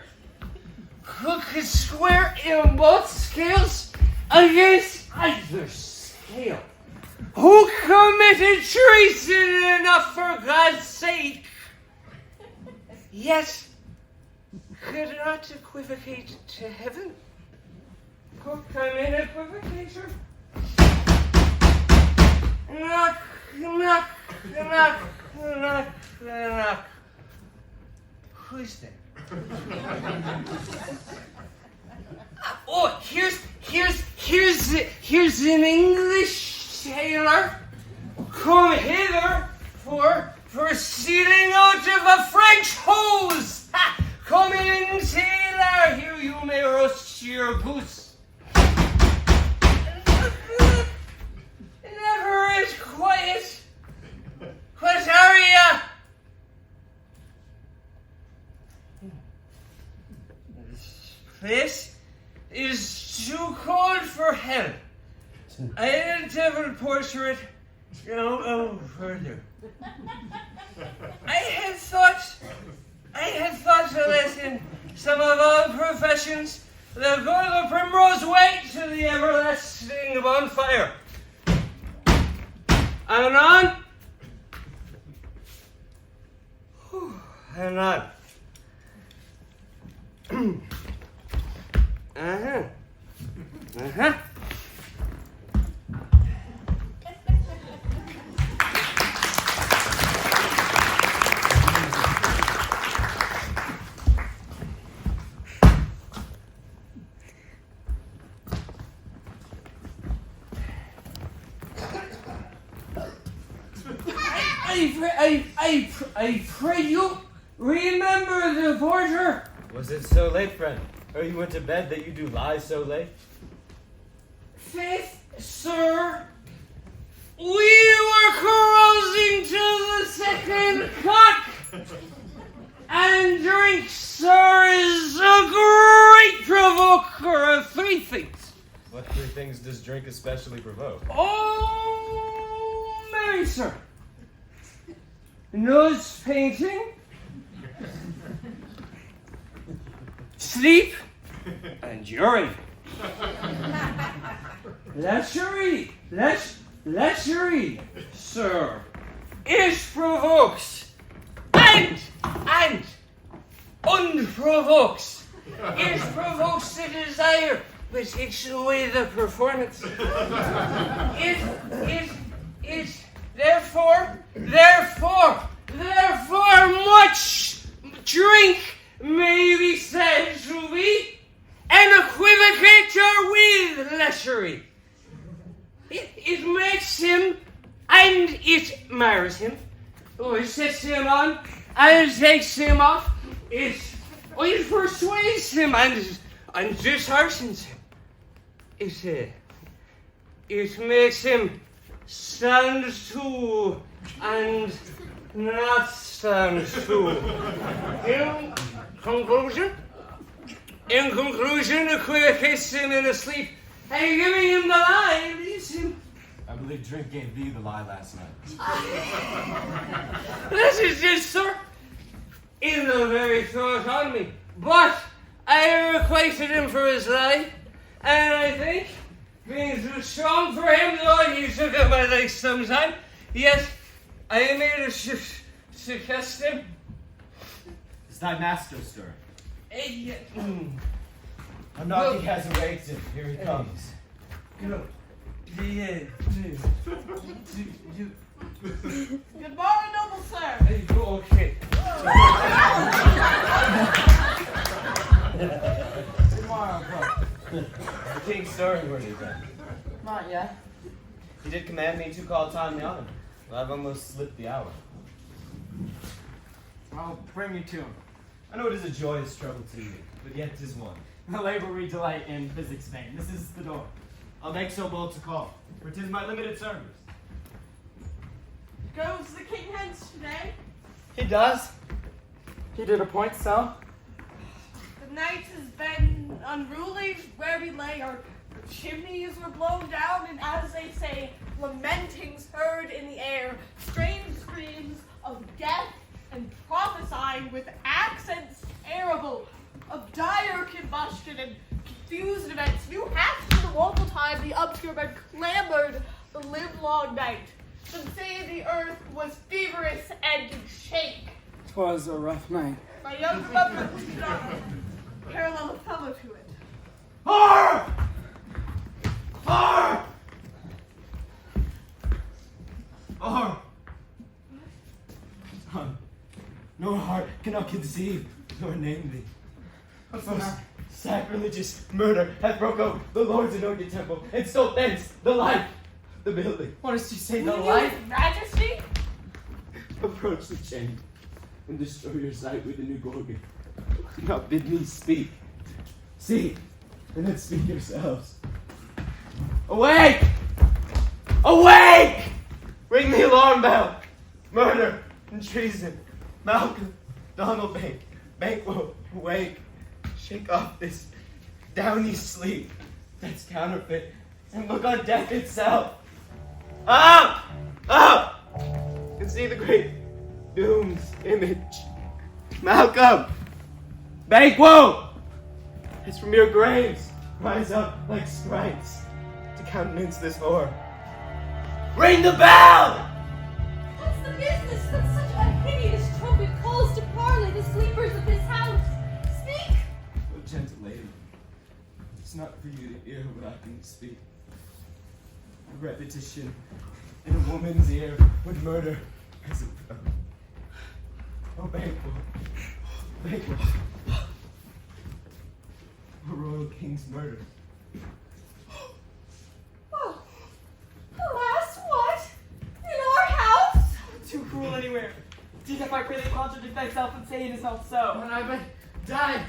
who could swear in both scales against either scale. Who committed treason enough for God's sake, yet could not equivocate to heaven. Who come in equivocator? Knock, knock, knock, knock, knock. Who's there? Oh, here's an English tailor come hither for stealing out of a French hose. Ha! Come in, tailor. Here you may roast your goose. Never is quiet. What are ya? This is too cold for hell. I had a devil portrait no further. I had thought to listen some of all professions that go the primrose way to the everlasting bonfire. Anon? Anon. Uh-huh. Uh-huh. I pray you remember the border. Was it so late, friend? Or you went to bed that you do lie so late? Faith, sir, we were carousing to the second cock, and drink, sir, is a great provoker of three things. What three things does drink especially provoke? Oh, marry, sir. Nose painting, sleep, and urine. Lechery, sir, it provokes and unprovokes. It provokes the desire, but takes away the performance. It therefore, much drink may be said to be an equivocator with lechery. It makes him, and it marries him, or it sets him on, and it takes him off. It persuades him and disheartens him. It makes him stand to and not stand to. In conclusion, equivocates him in his sleep, and giving him the lie leaves him. I believe drink gave thee the lie last night. This is just, sir, in the very throat on me. But I requited him for his lie, and I think, being too strong for him, though he took up my legs sometime, yet I made a shift to cast him. Is thy master, sir? A knock he has awaited. Here he comes. Go. Good morning, noble sir. Okay. Tomorrow, bro. The king's stirring word is that? Not yet. He did command me to call time the honor. Well, I've almost slipped the hour. I'll bring you to him. I know it is a joyous trouble to you, but yet 'tis one. The labor we delight in physics vein. This is the door. I'll make so bold to call, for 'tis my limited service. Goes the king hence today? He does. He did appoint so. The night has been unruly. Where we lay, our chimneys were blown down, and as they say, lamentings heard in the air, strange screams of death and prophesying with accents terrible, of dire combustion and confused events. Knew half to the woeful time the Upstart had clamored the livelong night. Some say the earth was feverish and did shake. 'Twas a rough night. My young brother was not parallel a fellow to it. Horror! Horror! Horror! Tongue, nor heart cannot conceive, nor name thee. Most sacrilegious murder hath broke out the Lord's anointed temple, and stole thence the life, the building. What does she say, the life? Majesty? Approach the chain, and destroy your sight with a new gorgon. Do not bid me speak. See, and then speak yourselves. Awake! Awake! Ring the alarm bell! Murder and treason. Malcolm, Donald Banquo, awake. Shake off this downy sleep that's counterfeit and look on death itself. Up! Up! And see the great doom's image. Malcolm! Banquo! As from your graves, rise up like sprites to countenance this horror. Ring the bell! What's the business that such a hideous trumpet calls to parley the sleepers of this house? Speak! Oh, gentle lady, it's not for you to hear what I can speak. A repetition in a woman's ear would murder as a pro. Oh, Banquo, Banquo, a royal king's murder. Oh, alas, what? In our house? Too cruel anywhere. Dignify freely contradict thyself and say it is not so. When I but died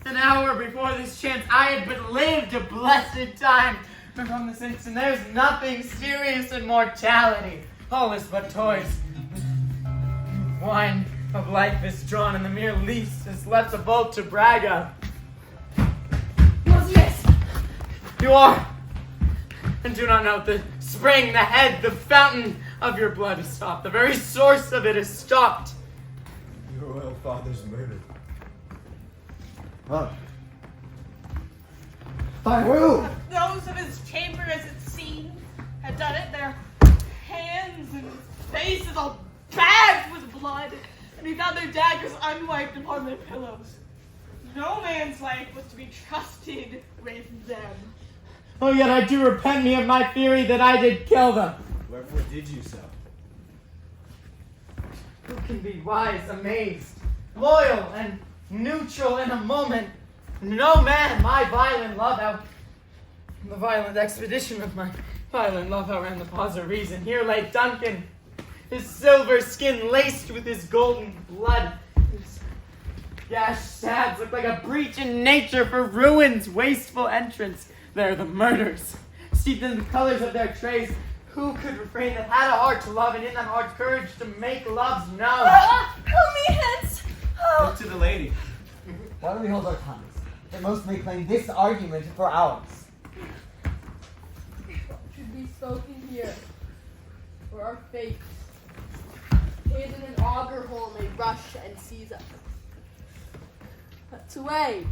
an hour before this chance, I had but lived a blessed time. But from this instant, there's nothing serious in mortality. All is but toys. Wine of life is drawn, and the mere least is left a bolt to brag of. What's this? You are, and do not note the spring, the head, the fountain of your blood is stopped. The very source of it is stopped. Your royal father's murdered. Huh? By who? Those of his chamber, as it seemed, had done it. Their hands and faces all bagged with blood, and we found their daggers unwiped upon their pillows. No man's life was to be trusted with them. Oh, yet I do repent me of my theory that I did kill them. Wherefore did you so? Who can be wise, amazed, loyal, and neutral in a moment? No man my violent love out. The violent expedition of my violent love outran the pause of reason. Here lay Duncan, his silver skin laced with his golden blood. His gashed stabs look like a breach in nature for ruin's wasteful entrance. There the murders, steeped in the colors of their trays. Who could refrain that had a heart to love, and in that heart courage to make love's known? Pull me hence! Oh. Look to the lady. Why don't we hold our tongues? That most may claim this argument for ours. What should be spoken here? For our fates, hid in an auger hole, may rush and seize us. That's away.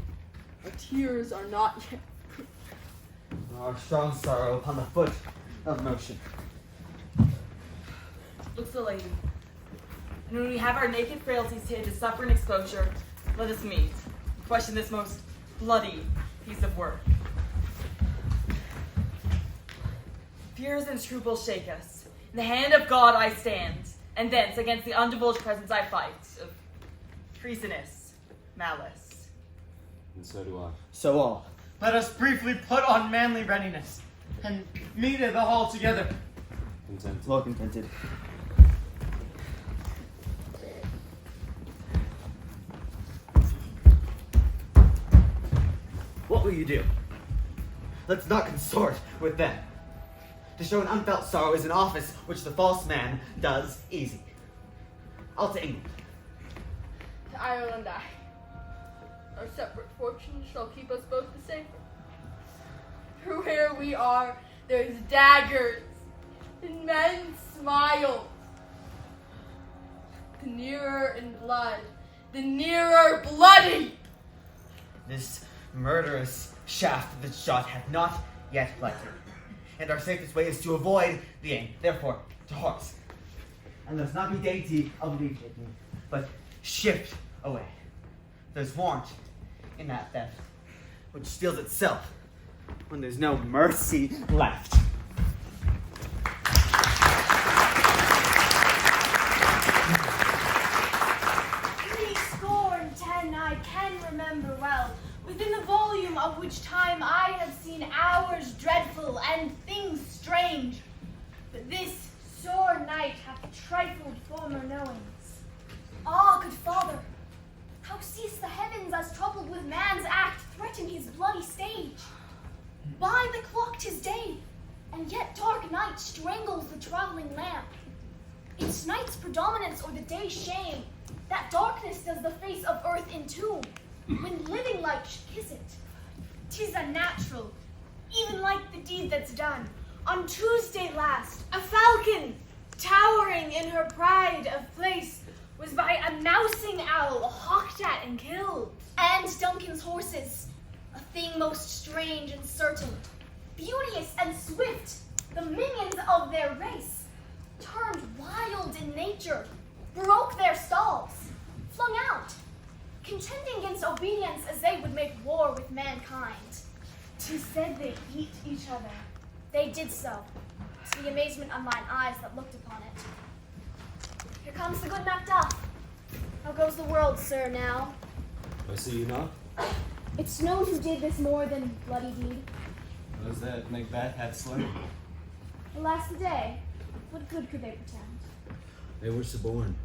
Our tears are not yet. Our strong sorrow upon the foot of motion. Looks the lady. And when we have our naked frailties hid to suffer an exposure, let us meet. Question this most bloody piece of work. Fears and scruples shake us. In the hand of God I stand, and thence against the undivulged presence I fight of treasonous malice. And so do I. So all. Let us briefly put on manly readiness, and meet at the hall together. Contented. Well contented. What will you do? Let's not consort with them. To show an unfelt sorrow is an office which the false man does easy. I'll to England. To Ireland I. Our separate fortunes shall keep us both the safer. For where we are, there's daggers and men smile. The nearer in blood, the nearer bloody. This murderous shaft of the shot hath not yet lighted, and our safest way is to avoid the aim. Therefore, to horse. And let's not be dainty of leave taking, but shift away. There's warrant in that theft, which steals itself when there's no mercy left. 10 I can remember well, within the volume of which time I have seen hours dreadful and things strange. But this sore night hath trifled former knowings. Ah, good father, how cease the heavens as troubled with man's act threaten his bloody stage? By the clock 'tis day, and yet dark night strangles the traveling lamp. It's night's predominance or the day's shame, that darkness does the face of earth entomb, when living light should kiss it. 'Tis unnatural, even like the deed that's done. On Tuesday last, a falcon, towering in her pride of place, was by a mousing owl hawked at and killed. And Duncan's horses, a thing most strange and certain, beauteous and swift, the minions of their race, turned wild in nature, broke their stalls, flung out, contending against obedience as they would make war with mankind. 'Tis said they eat each other. They did so, to the amazement of mine eyes that looked upon it. Here comes the good Macduff. How goes the world, sir, now? I see you not. It's known who did this more than bloody deed. Those that Macbeth hath slain. Alas the day, what good could they pretend? They were suborned.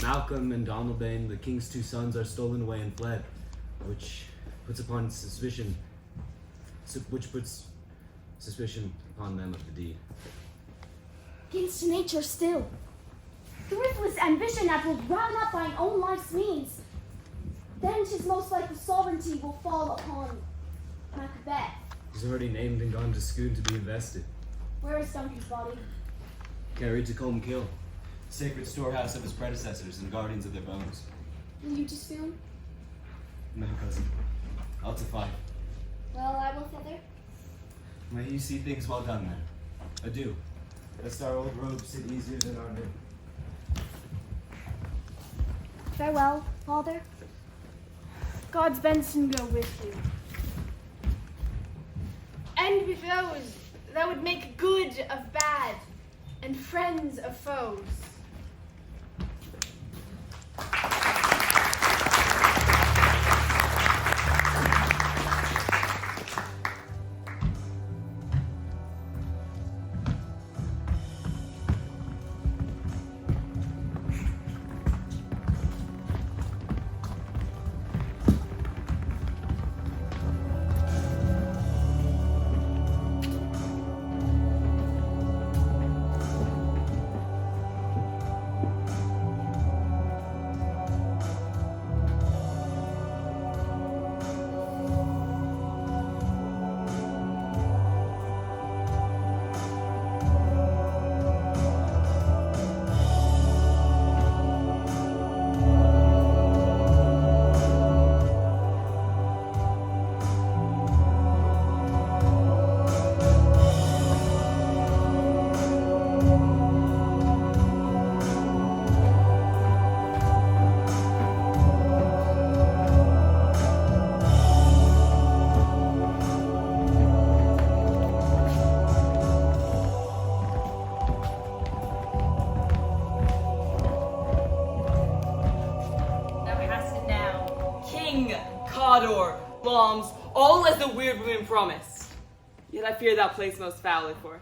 Malcolm and Donalbain, the king's two sons, are stolen away and fled, which puts suspicion upon them of the deed. Against nature still. Thriftless ambition that will round up thine own life's means. Then 'tis most like the sovereignty will fall upon Macbeth. He's already named and gone to Scoon to be invested. Where is Duncan's body? Carried to Colmkill, sacred storehouse of his predecessors and guardians of their bones. Will you to Spoon? No, cousin. I'll to fight. Well, I will thither. May you see things well done there. Adieu. Lest our old robes sit easier than our new. Farewell, father. God's benison go with you. And with those that would make good of bad and friends of foes. All as the weird women promised. Yet I fear thou place most foully for it.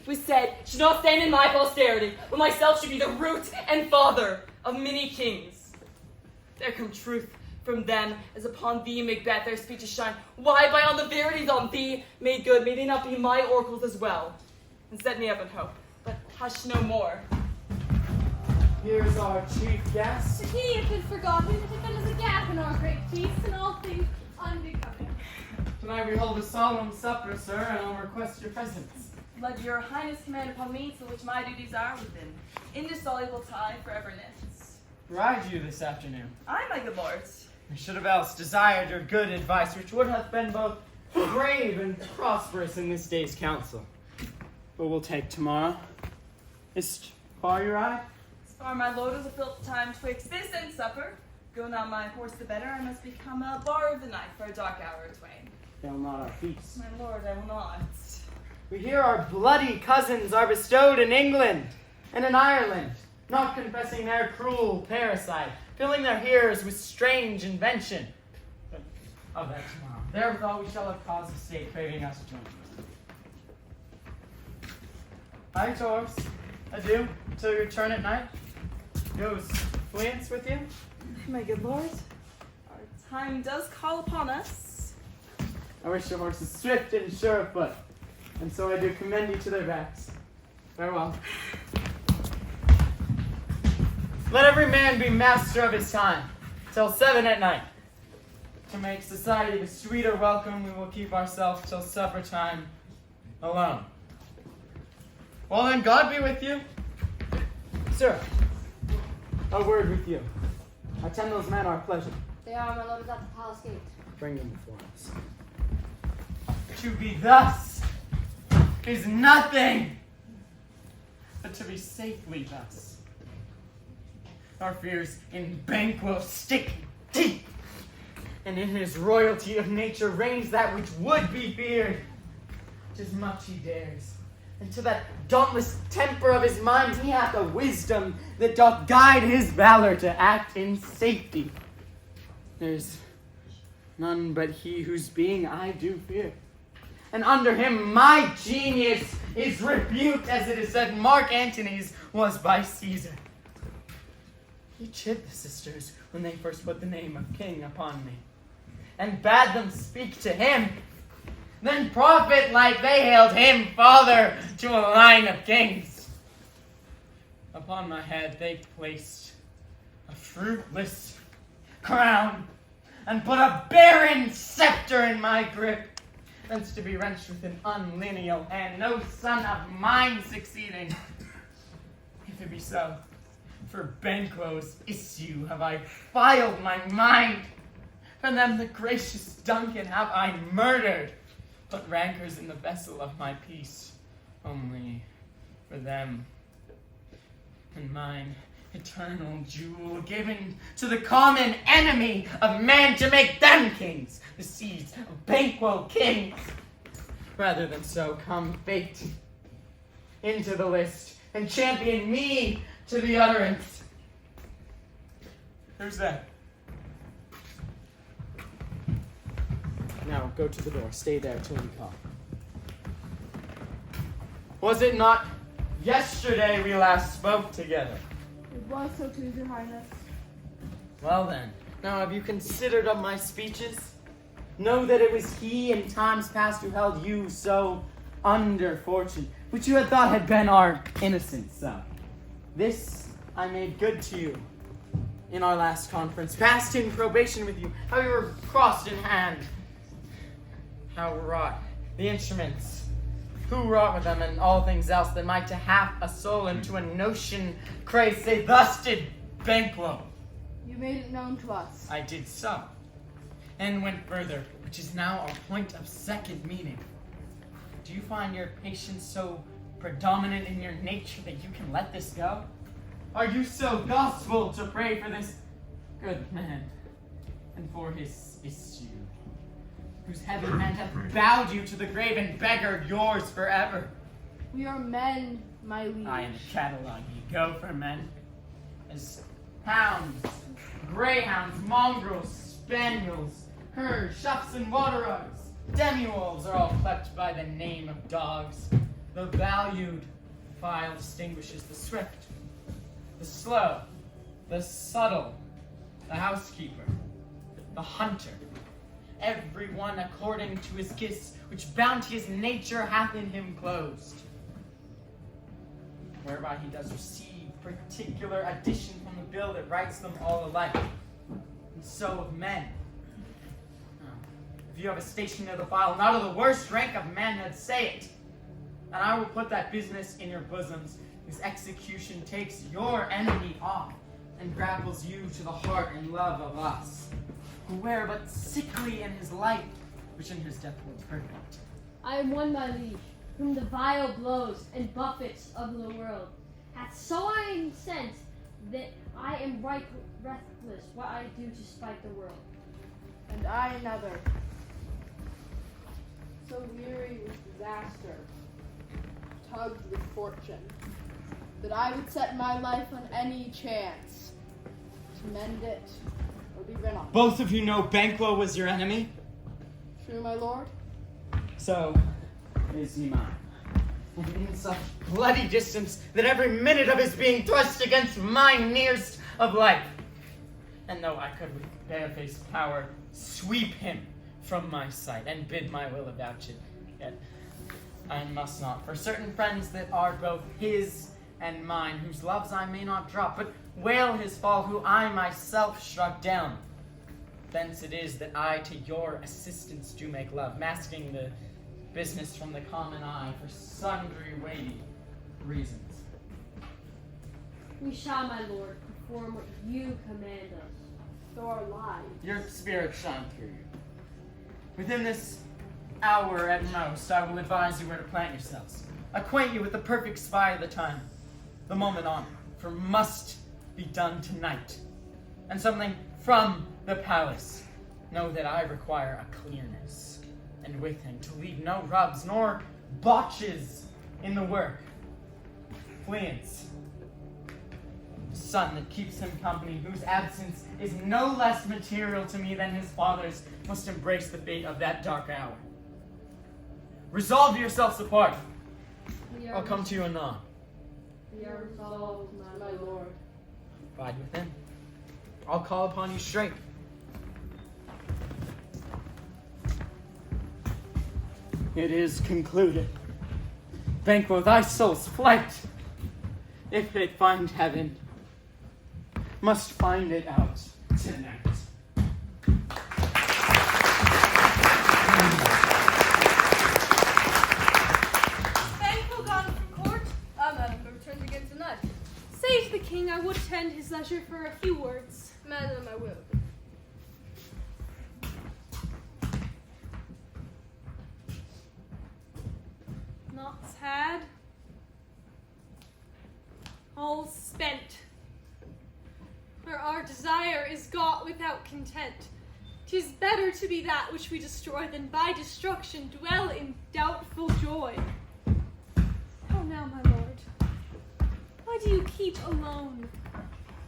It was said, should not stand in my posterity, but myself should be the root and father of many kings. There come truth from them, as upon thee, Macbeth, their speeches shine. Why, by all the verities on thee made good, may they not be my oracles as well, and set me up in hope, but hush no more. Here's our chief guest. Should he have been forgotten, if there is a gap in our great feast and all things unbecoming. Tonight we hold a solemn supper, sir, and I'll request your presence. Let your highness command upon me, to which my duties are within indissoluble tie forever knits. Ride you this afternoon. Aye, my good lords. I should have else desired your good advice, which would have been both brave and prosperous in this day's council. But we'll take tomorrow. Is't far you ride? As far my lord is a filth time twixt this and supper. Go not my horse the better, I must become a bar of the night for a dark hour or twain. Fail not our feast. My lord, I will not. We hear our bloody cousins are bestowed in England and in Ireland, not confessing their cruel parasite, filling their hearers with strange invention. But of that tomorrow. Therewithal we shall have cause of state craving us joint. Hi, Torres. Adieu, till you return at night. Goes Fleance with you? My good lord, our time does call upon us. I wish your horses swift and sure of foot, and so I do commend you to their backs. Farewell. Let every man be master of his time, till 7 at night. To make society a sweeter welcome, we will keep ourselves till supper time alone. Well then, God be with you. Sir, a word with you. Attend those men our pleasure. They are, my lord, is at the palace gate. Bring them before us. To be thus is nothing, but to be safely thus. Our fears in Banquo stick deep, and in his royalty of nature reigns that which would be feared. 'Tis much he dares, and to that dauntless temper of his mind he hath a wisdom that doth guide his valor to act in safety. There's none but he whose being I do fear, and under him my genius is rebuked, as it is said Mark Antony's was by Caesar. He chid the sisters when they first put the name of king upon me, and bade them speak to him. Then prophet like they hailed him father to a line of kings. Upon my head they placed a fruitless crown, and put a barren scepter in my grip, thence to be wrenched with an unlineal hand, no son of mine succeeding. If it be so, for Banquo's issue have I filed my mind. For them the gracious Duncan have I murdered, but rancors in the vessel of my peace, only for them. And mine eternal jewel given to the common enemy of man to make them kings, the seeds of Banquo kings. Rather than so, come fate into the list and champion me to the utterance. Who's that? Now go to the door. Stay there till we come. Was it not yesterday we last spoke together? It was so too, your highness. Well then, now have you considered of my speeches? Know that it was he in times past who held you so under fortune, which you had thought had been our innocent son. This I made good to you in our last conference, passed in probation with you, how you were crossed in hand, how wrought the instruments, who wrought with them, and all things else that might to half a soul into a notion craze, say, thus did Banquo. You made it known to us. I did so, and went further, which is now our point of second meeting. Do you find your patience so predominant in your nature that you can let this go? Are you so gospel to pray for this good man, and for his issue, whose heavy hand hath bowed you to the grave and beggared yours forever? We are men, my liege. I in the catalogue ye go for men, as hounds, greyhounds, mongrels, spaniels, curs, shuffs, and water-rugs, demi-wolves are all clept by the name of dogs. The valued file distinguishes the swift, the slow, the subtle, the housekeeper, the hunter, every one according to his kiss, which bounteous nature hath in him closed, whereby he does receive particular addition from the bill that writes them all alike, and so of men. Now, if you have a station near the file, not of the worst rank of manhood, say it. and I will put that business in your bosoms, whose execution takes your enemy off, and grapples you to the heart and love of us, who were but sickly in his life, which in his death was perfect. I am one, my liege, whom the vile blows and buffets of the world hath so incensed that I am right restless what I do to spite the world. And I another, so weary with disaster, tugged with fortune, that I would set my life on any chance to mend it or be rid of. Both of you know Banquo was your enemy? True, my lord? So is he mine. And in such bloody distance that every minute of his being thrust against my nearest of life. And though I could with barefaced power sweep him from my sight and bid my will avouch it, yet I must not, for certain friends that are both his and mine, whose loves I may not drop, but wail his fall, who I myself struck down. Thence it is that I to your assistance do make love, masking the business from the common eye for sundry weighty reasons. We shall, my lord, perform what you command us. So our lives. Your spirit shine through you. Within this hour at most, I will advise you where to plant yourselves. Acquaint you with the perfect spy of the time, the moment on, for must be done tonight. And something from the palace. Know that I require a clearness, and with him to leave no rubs nor botches in the work. Fleance, son that keeps him company, whose absence is no less material to me than his father's, must embrace the fate of that dark hour. Resolve yourselves apart. I'll come to you anon. We are resolved, my lord. Bide within. I'll call upon you straight. It is concluded. Banquo, thy soul's flight, if it find heaven, must find it out tonight. Banquo gone from court? Madam, but returns again tonight. Say to the king I would tend his leisure for a few words. Madam, I will. Not sad. All spent. For our desire is got without content. 'Tis better to be that which we destroy than by destruction dwell in doubtful joy. How now, my lord? Why do you keep alone?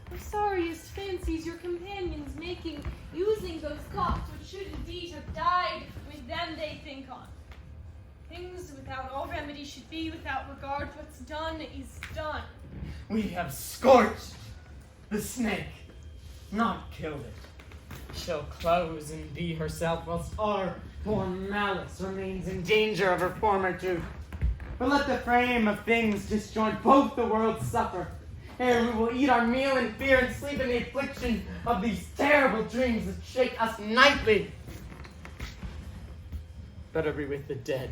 For sorriest fancies your companions making, using those thoughts which should indeed have died with them they think on. Things without all remedy should be without regard. What's done is done. We have scorched the snake, not killed it. She'll close and be herself, whilst our poor malice remains in danger of her former truth. But let the frame of things disjoint, both the worlds suffer. Ere we will eat our meal in fear and sleep in the affliction of these terrible dreams that shake us nightly. Better be with the dead,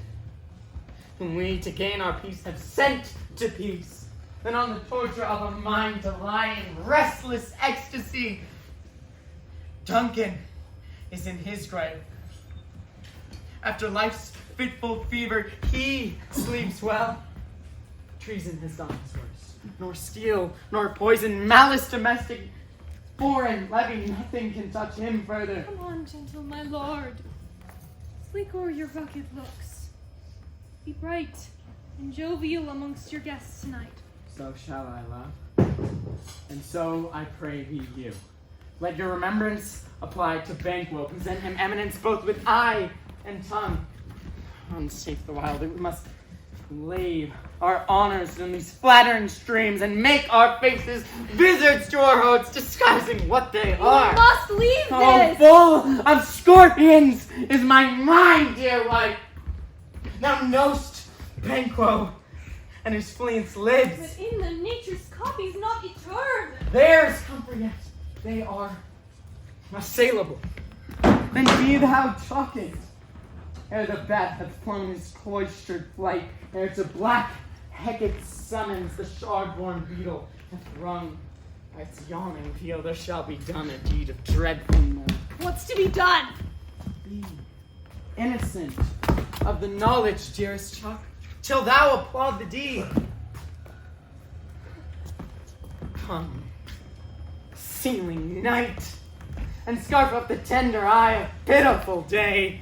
whom we to gain our peace have sent to peace, than on the torture of a mind to lie in restless ecstasy. Duncan is in his grave. After life's fitful fever, he sleeps well. Treason has done his worst. Nor steel, nor poison, malice domestic, foreign levy, nothing can touch him further. Come on, gentle my lord. Sleek o'er your rugged looks. Be bright and jovial amongst your guests tonight. So shall I, love. And so I pray thee you. Let your remembrance apply to Banquo. Present him eminence both with eye and tongue. Unsafe the while that we must lave our honors in these flattering streams and make our faces visards to our hearts, disguising what they are. You must leave Oh, this! full of scorpions is my mind, dear wife. Thou know'st Banquo and his fleance lives. But in the nature's copies not eternal. There's comfort yet. They are assailable. Then be thou talking. ere the bat hath flown his cloistered flight, ere to black Hecate's summons the shard-born beetle hath rung. By its yawning peal there shall be done a deed of dreadful moment. What's to be done? Be innocent of the knowledge, dearest Chuck, till thou applaud the deed. Come, seeming night, and scarf up the tender eye of pitiful day,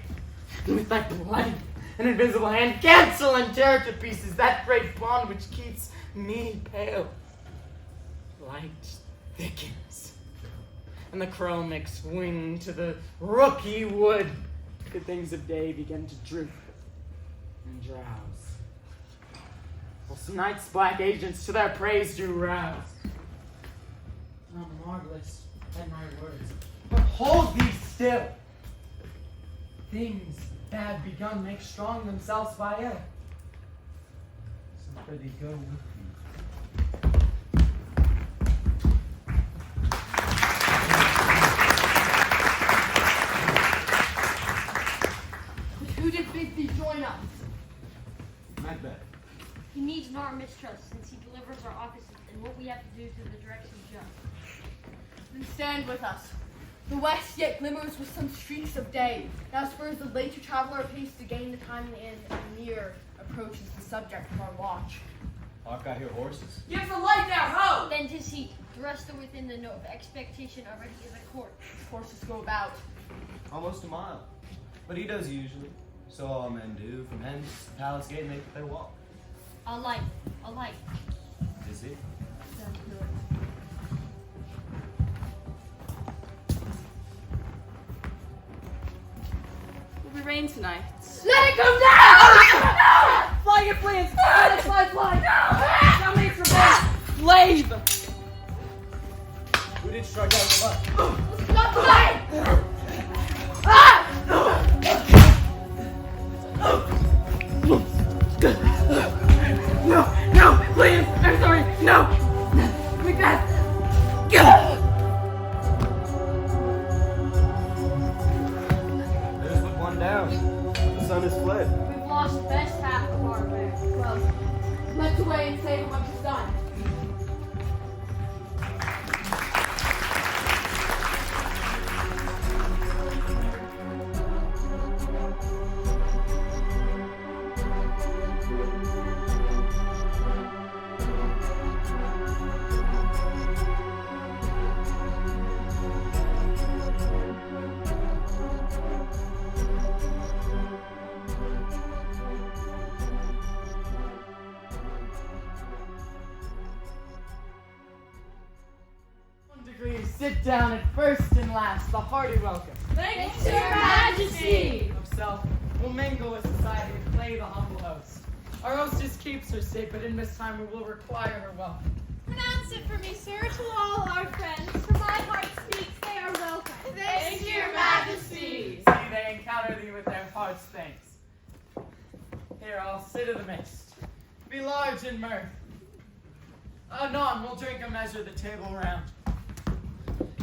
and with thy blank and invisible hand cancel and tear to pieces that great bond which keeps me pale. Light thickens, and the chromics wing to the rooky wood. The things of day begin to droop and drowse, whilst night's black agents to their praise do rouse. Not marvelous at my words, but hold thee still. Things bad begun make strong themselves by ill. So prithee go with me. Who did bid thee join us? Macbeth. He needs not our mistrust, since he delivers our offices and what we have to do through the direction of judge. Then stand with us. The west yet glimmers with some streaks of day. Now spurs the later traveler apace to gain the time in, and near approaches the subject of our watch. Hawk, I hear horses. Give the light there, ho! Then 'tis he, dressed within the note of expectation already is a court. Horses go about. Almost a mile. But he does usually. So all men do. From hence, the palace gate maketh their walk. A light. Is he? Sounds good. Will we rain tonight? Let it come down! Fly your plans! Fly! Now makes revenge! Slave! Who did strike out the butt? Not tonight! No, please! I'm sorry, no! Macbeth! There's but one down. The sun has fled. We've lost the best half of our men. Well, let's away and save what is done. Sit down at first and last, the hearty welcome. Thanks to your majesty! Of self, will mingle with society and play the humble host. Our hostess keeps her state, but in this time we will require her welcome. Pronounce it for me, sir, to all our friends. For my heart speaks, they are welcome. Thanks to your majesty! See, they encounter thee with their heart's thanks. Here, I'll sit in the midst. Be large in mirth. Anon, we'll drink a measure the table round.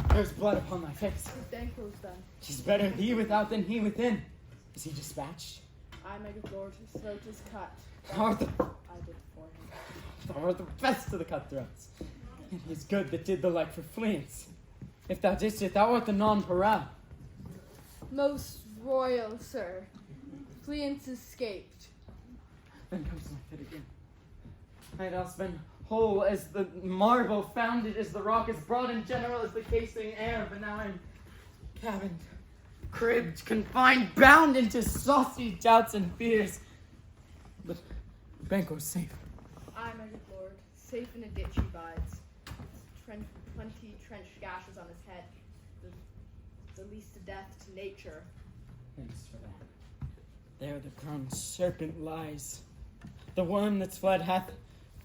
There's blood upon my face. His banquo's done. 'Tis better thee without than he within. Is he dispatched? I, my good lord, his throat is cut. Thou art the, I did for him. thou art the best of the cutthroats. And he is good that did the like for fleance. If thou didst it, thou art the non-paral. Most royal, sir. Fleance escaped. Then comes my fit again. I had else been whole as the marble, founded as the rock, as broad and general as the casing air, but now I'm cabined, cribbed, confined, bound into saucy doubts and fears. But Banquo's safe. I, my good lord, safe in a ditch he bides. 20 trenched gashes on his head. The least of death to nature. Thanks for that. There the crowned serpent lies. The worm that's fled hath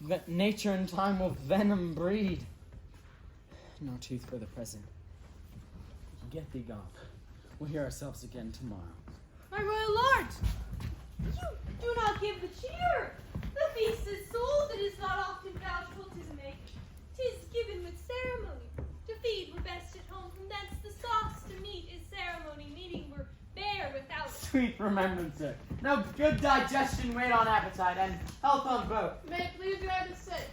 that nature and time will venom breed. No tooth for the present. Get thee gone. We'll hear ourselves again tomorrow. My royal lords, you do not give the cheer. The feast is sold, it is not often bountiful to make. 'Tis given with ceremony. To feed were best at home, from thence the sauce to meat is ceremony, meeting were bare without. sweet remembrancer. Now good digestion wait on appetite, and health on both. May it please your to sit.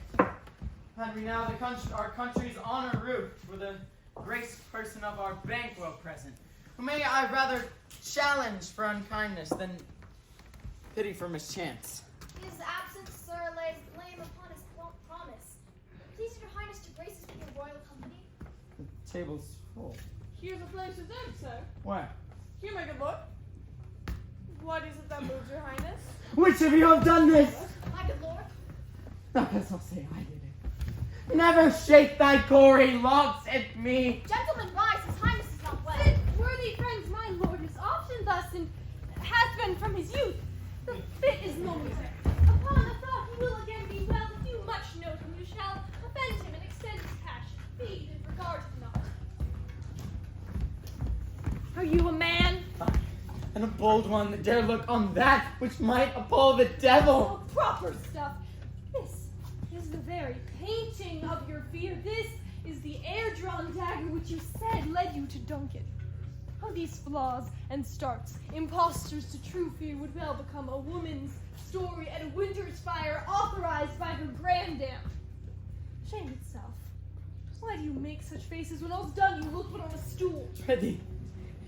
Had we now our country's honor root for the graced person of our Banquo present, who may I rather challenge for unkindness than pity for mischance. His absence, sir, lays blame upon his promise. Please, your highness, to grace us with your royal company. The table's full. Here's a place to sit, sir. Where? Here, my good lord. What is it that moves your highness? Which of you have done this? My good lord. I guess I'll say I did it. Never shake thy gory locks at me. Gentlemen, rise. His highness is not well. Worthy friends, my lord is often thus, and has been from his youth. The fit is momentary. Upon the thought he will again be well, if you much note him, you shall offend him and extend his passion. Feed and regard him not. Are you a man? And a bold one that dare look on that which might appall the devil. Oh, proper stuff. This is the very painting of your fear. This is the air-drawn dagger which you said led you to Duncan. How these flaws and starts, impostors to true fear, would well become a woman's story at a winter's fire authorized by her grandam. Shame itself. Why do you make such faces when all's done you look but on a stool? Prithee,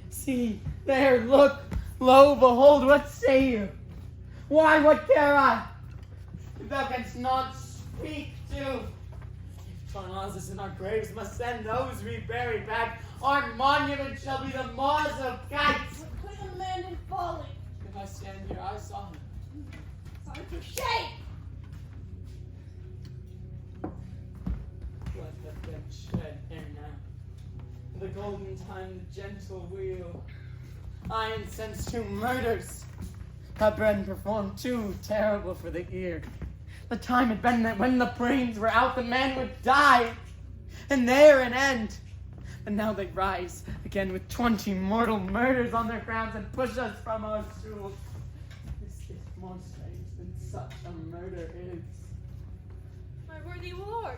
see, there, look, lo, behold, what say you? Why, what care I? If thou canst not speak to. If in our graves must send those we bury back, our monument shall be the maws of kites. Put a man in folly. If I stand here, I saw him. Sorry for shame. Blood hath been shed ere now. The golden time, the gentle wheel. I incensed 2 murders. Have been performed too terrible for the ear. The time had been that when the brains were out, the man would die, and there an end. And now they rise again with 20 mortal murders on their crowns and push us from our stools. This is more strange than such a murder is. My worthy lord,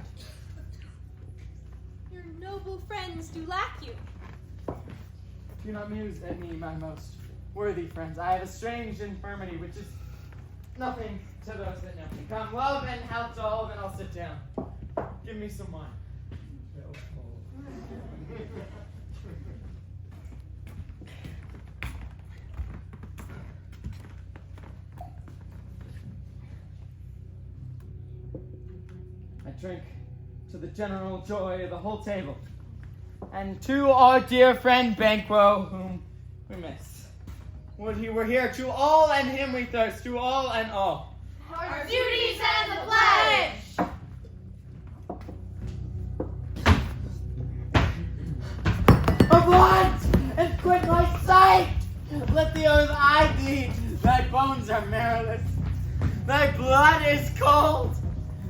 your noble friends do lack you. Do not muse at me, my most worthy friends. I have a strange infirmity, which is nothing to those that know me. Come, love and health to all, then I'll sit down. Give me some wine. I drink to the general joy of the whole table, and to our dear friend Banquo, whom we miss. Would he were here, to all and him we thirst, to all and all. Our duties and the pledge! Avaunt, and quit my sight! Let the earth hide thee, thy bones are marrowless, thy blood is cold.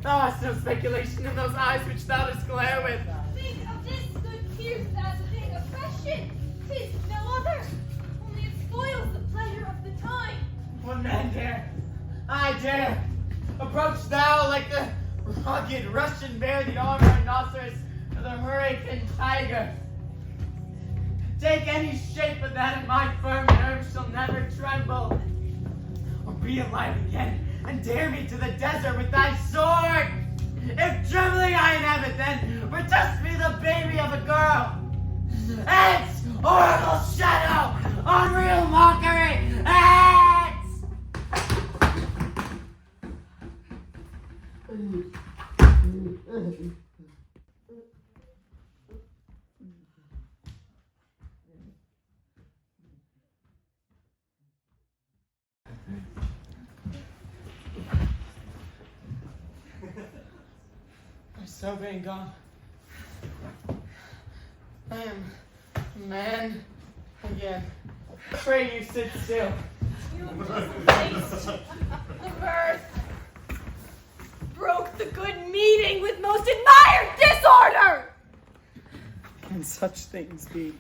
Thou hast no speculation in those eyes which thou dost glare with. Think of this good tears as a thing of passion. 'Tis no other. Only it spoils the pleasure of the time. What man dare? I dare. Approach thou like the rugged Russian bear, the armed rhinoceros, or the hurricane tiger. Take any shape but that, and my firm nerves shall never tremble. Or be alive again, and dare me to the desert with thy sword. If trembling I inhabit, then protest me the baby of a girl. Ants, horrible shadow, unreal mockery, ants! So being gone, I am a man again. Pray you sit still. You disgraced the birth, broke the good meeting with most admired disorder. Can such things be?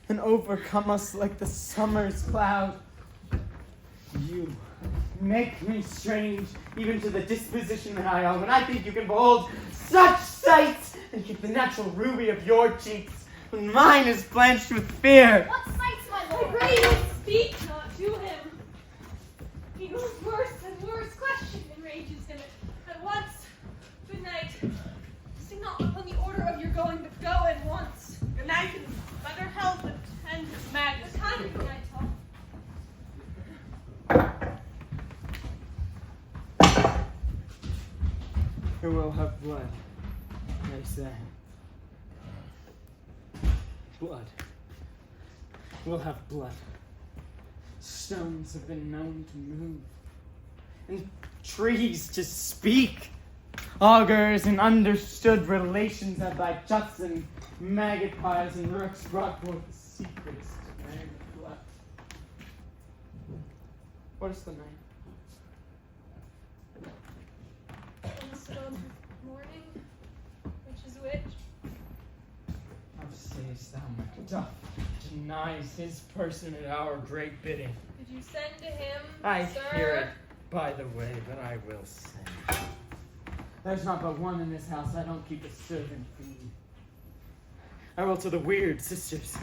And overcome us like the summer's cloud. You make me strange, even to the disposition that I own. When I think you can behold such sights and keep the natural ruby of your cheeks, when mine is blanched with fear. What sights, my lord? The greatest blood, they say. Blood. We'll have blood. Stones have been known to move, and trees to speak. Augurs and understood relations have by juts and magpies and rooks brought forth the secrets to man blood. What is the name? Morning, which is which? How sayest thou, Macduff denies his person at our great bidding? Did you send to him, I sir? hear it, by the way, but I will say. There's not but one in this house I don't keep a servant feed. I will to the Wyrd sisters,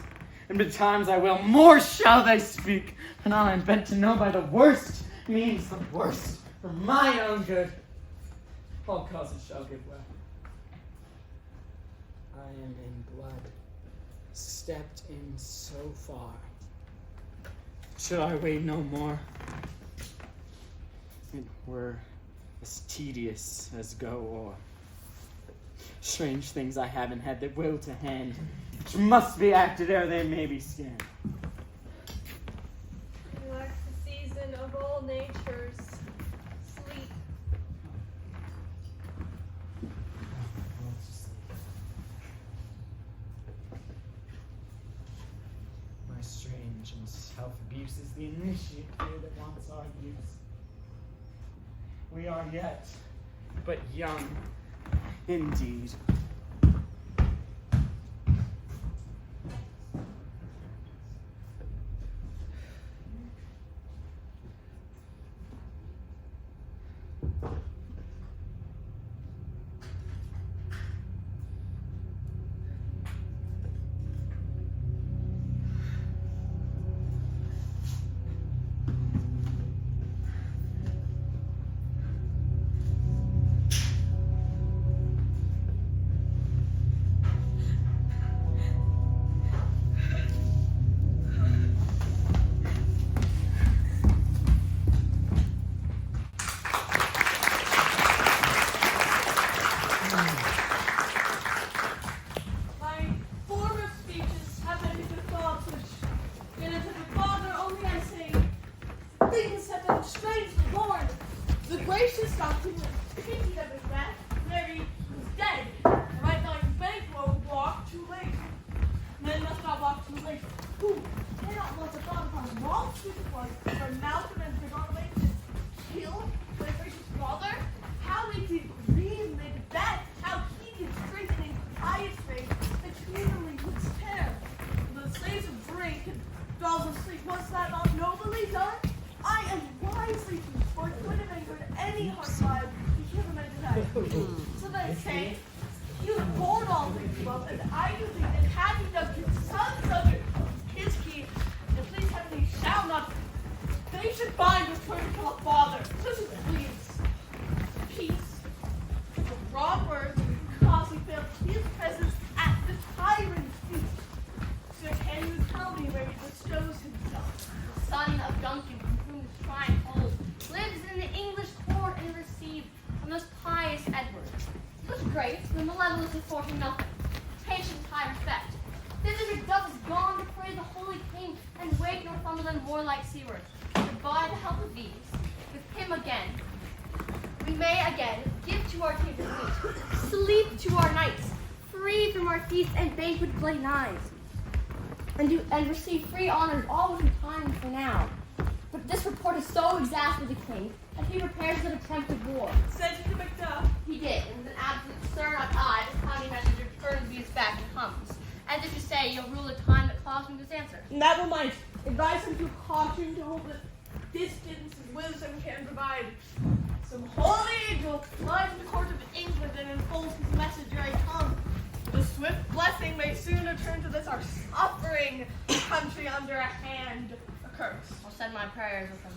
and betimes I will, more shall they speak, and I am bent to know by the worst means the worst, for my own good. All causes shall give way. I am in blood, stepped in so far. Should I wait no more? It were as tedious as go o'er. Strange things I haven't had that will to hand, which must be acted ere they may be scanned. Like the season of all natures, sleep. My strange and self-abuse is the initiate fear that wants our use. We are yet but young, indeed. My former speeches have been good thoughts which, in it to the Father, only I say, things have been strangely born. The gracious Dr. pitied of Macbeth, Mary was dead. Right now in Banquo walk too late. Men must not walk too late. Who cannot let the thought of our wrong speech was for Malcolm and for Donald to kill my gracious father? How we did grieve Macbeth, how he did strengthen in pious faith, that clearly would spare. The slaves of drink and dolls of sleep, was that not nobly done? I am wisely too, for it would have angered any heart alive to hear the men denied. So they say, you have borne all things well, and I do think that had he done his son subject his key, and please heaven he shall not, they should bind with her to kill a father. This is please. Peace. The wrong words, because he felt his presence at the tyrant's feast. So can you tell me where he bestows himself? The son of Duncan, from whom his shrine holds, lives in the English court and received the most pious Edward. He was great, the malevolence afford him nothing. Patience, high respect. Thither Macduff is gone to praise the holy king, and wake Northumberland more like seaward. But by the help of these, with him again, we may again give to our table meat, sleep to our nights, free from our feasts and banquet bloody knives, and receive free honors all within time for now. But this report is so exasperated the king that he prepares an attempt of war. Sent it to Macduff. He did, and with an absolute stern-up eye, the county messenger turns his back and comes, as if to say, you'll rule a time that calls me this answer. And that will might advise him to caution, to hold the distance and wisdom can provide. Some holy angel flies to the court of England and enfolds his messenger I come. The swift blessing may soon return to this our suffering country under a hand accursed. I'll send my prayers with him.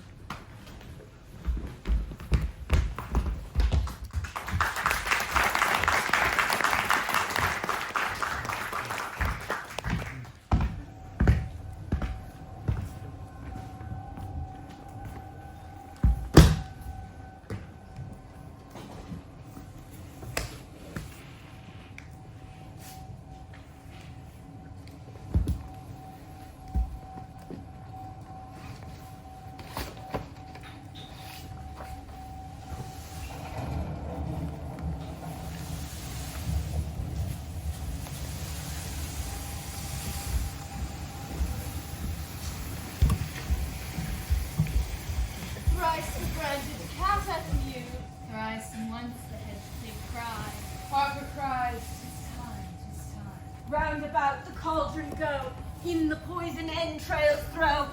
cries, and once the heads they cry. Harper cries, "'Tis time, 'tis time." Round about the cauldron go, in the poison entrails throw.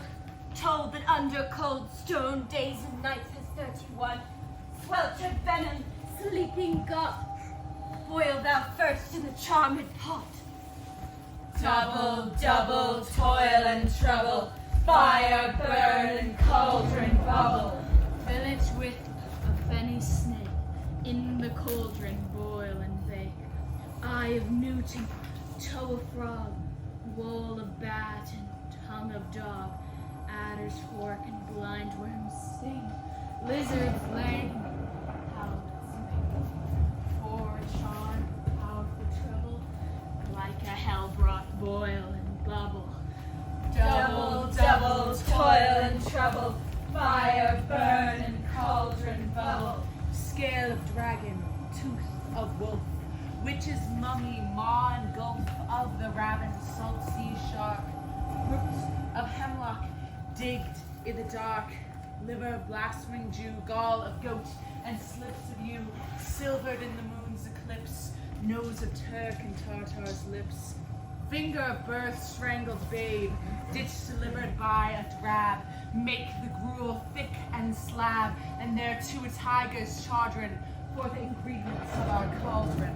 Told that under cold stone days and nights has 31. Sweltered venom, sleeping gut. Boil thou first in the charmed pot. Double, double, toil and trouble, fire burn and cauldron bubble. Fill it with a fenny snake, in the cauldron boil and bake. Eye of Newton, toe of frog, wall of bat and tongue of dog, adder's fork and blind worm's sting, lizard's leg, howlet's mane. For a charm, powerful trouble, like a hell-brought boil and bubble. Double, double, toil and trouble, fire burn and cauldron bubble. scale of dragon, tooth of wolf, witch's mummy, maw and gulf of the ravened salt sea shark, roots of hemlock digged in the dark, liver of blaspheming Jew, gall of goat, and slips of yew, silvered in the moon's eclipse, nose of Turk and Tartar's lips, finger of birth, strangled babe, ditch delivered by a drab, make the gruel thick and slab, and thereto a tiger's chardron, for the ingredients of our cauldron.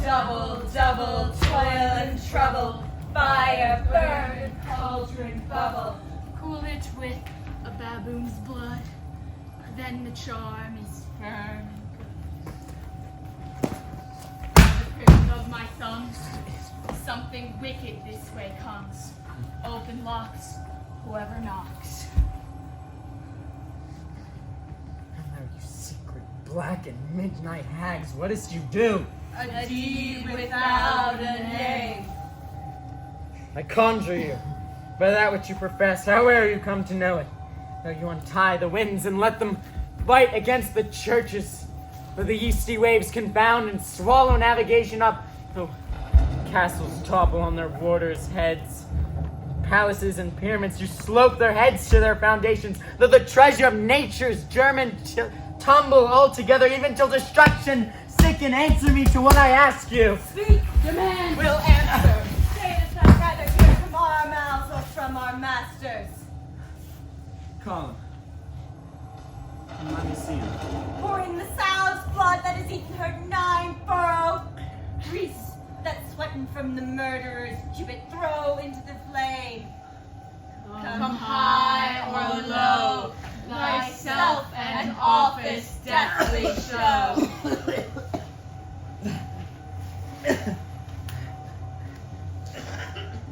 Double, double, toil and trouble, fire burn and cauldron bubble. Cool it with a baboon's blood, then the charm is firm and good. The prison of my thumbs, something wicked this way comes. Open locks, whoever knocks. Hello, you secret black and midnight hags, what dost you do? A deed without a name. I conjure you, by that which you profess, howe'er you come to know it, though you untie the winds and let them bite against the churches, though the yeasty waves confound and swallow navigation up, though castles topple on their warders' heads, palaces and pyramids do slope their heads to their foundations, though the treasure of nature's German tumble altogether, even till destruction. Seek and answer me to what I ask you. Speak, demand, will answer. Say us I'd rather hear from our mouths or from our masters. Call him. And let me see him. Pouring the sow's blood that has eaten her 9 furrow. Grease that sweating from the murderer's gibbet throw into the flame. Come high or low, thyself and office deathly show.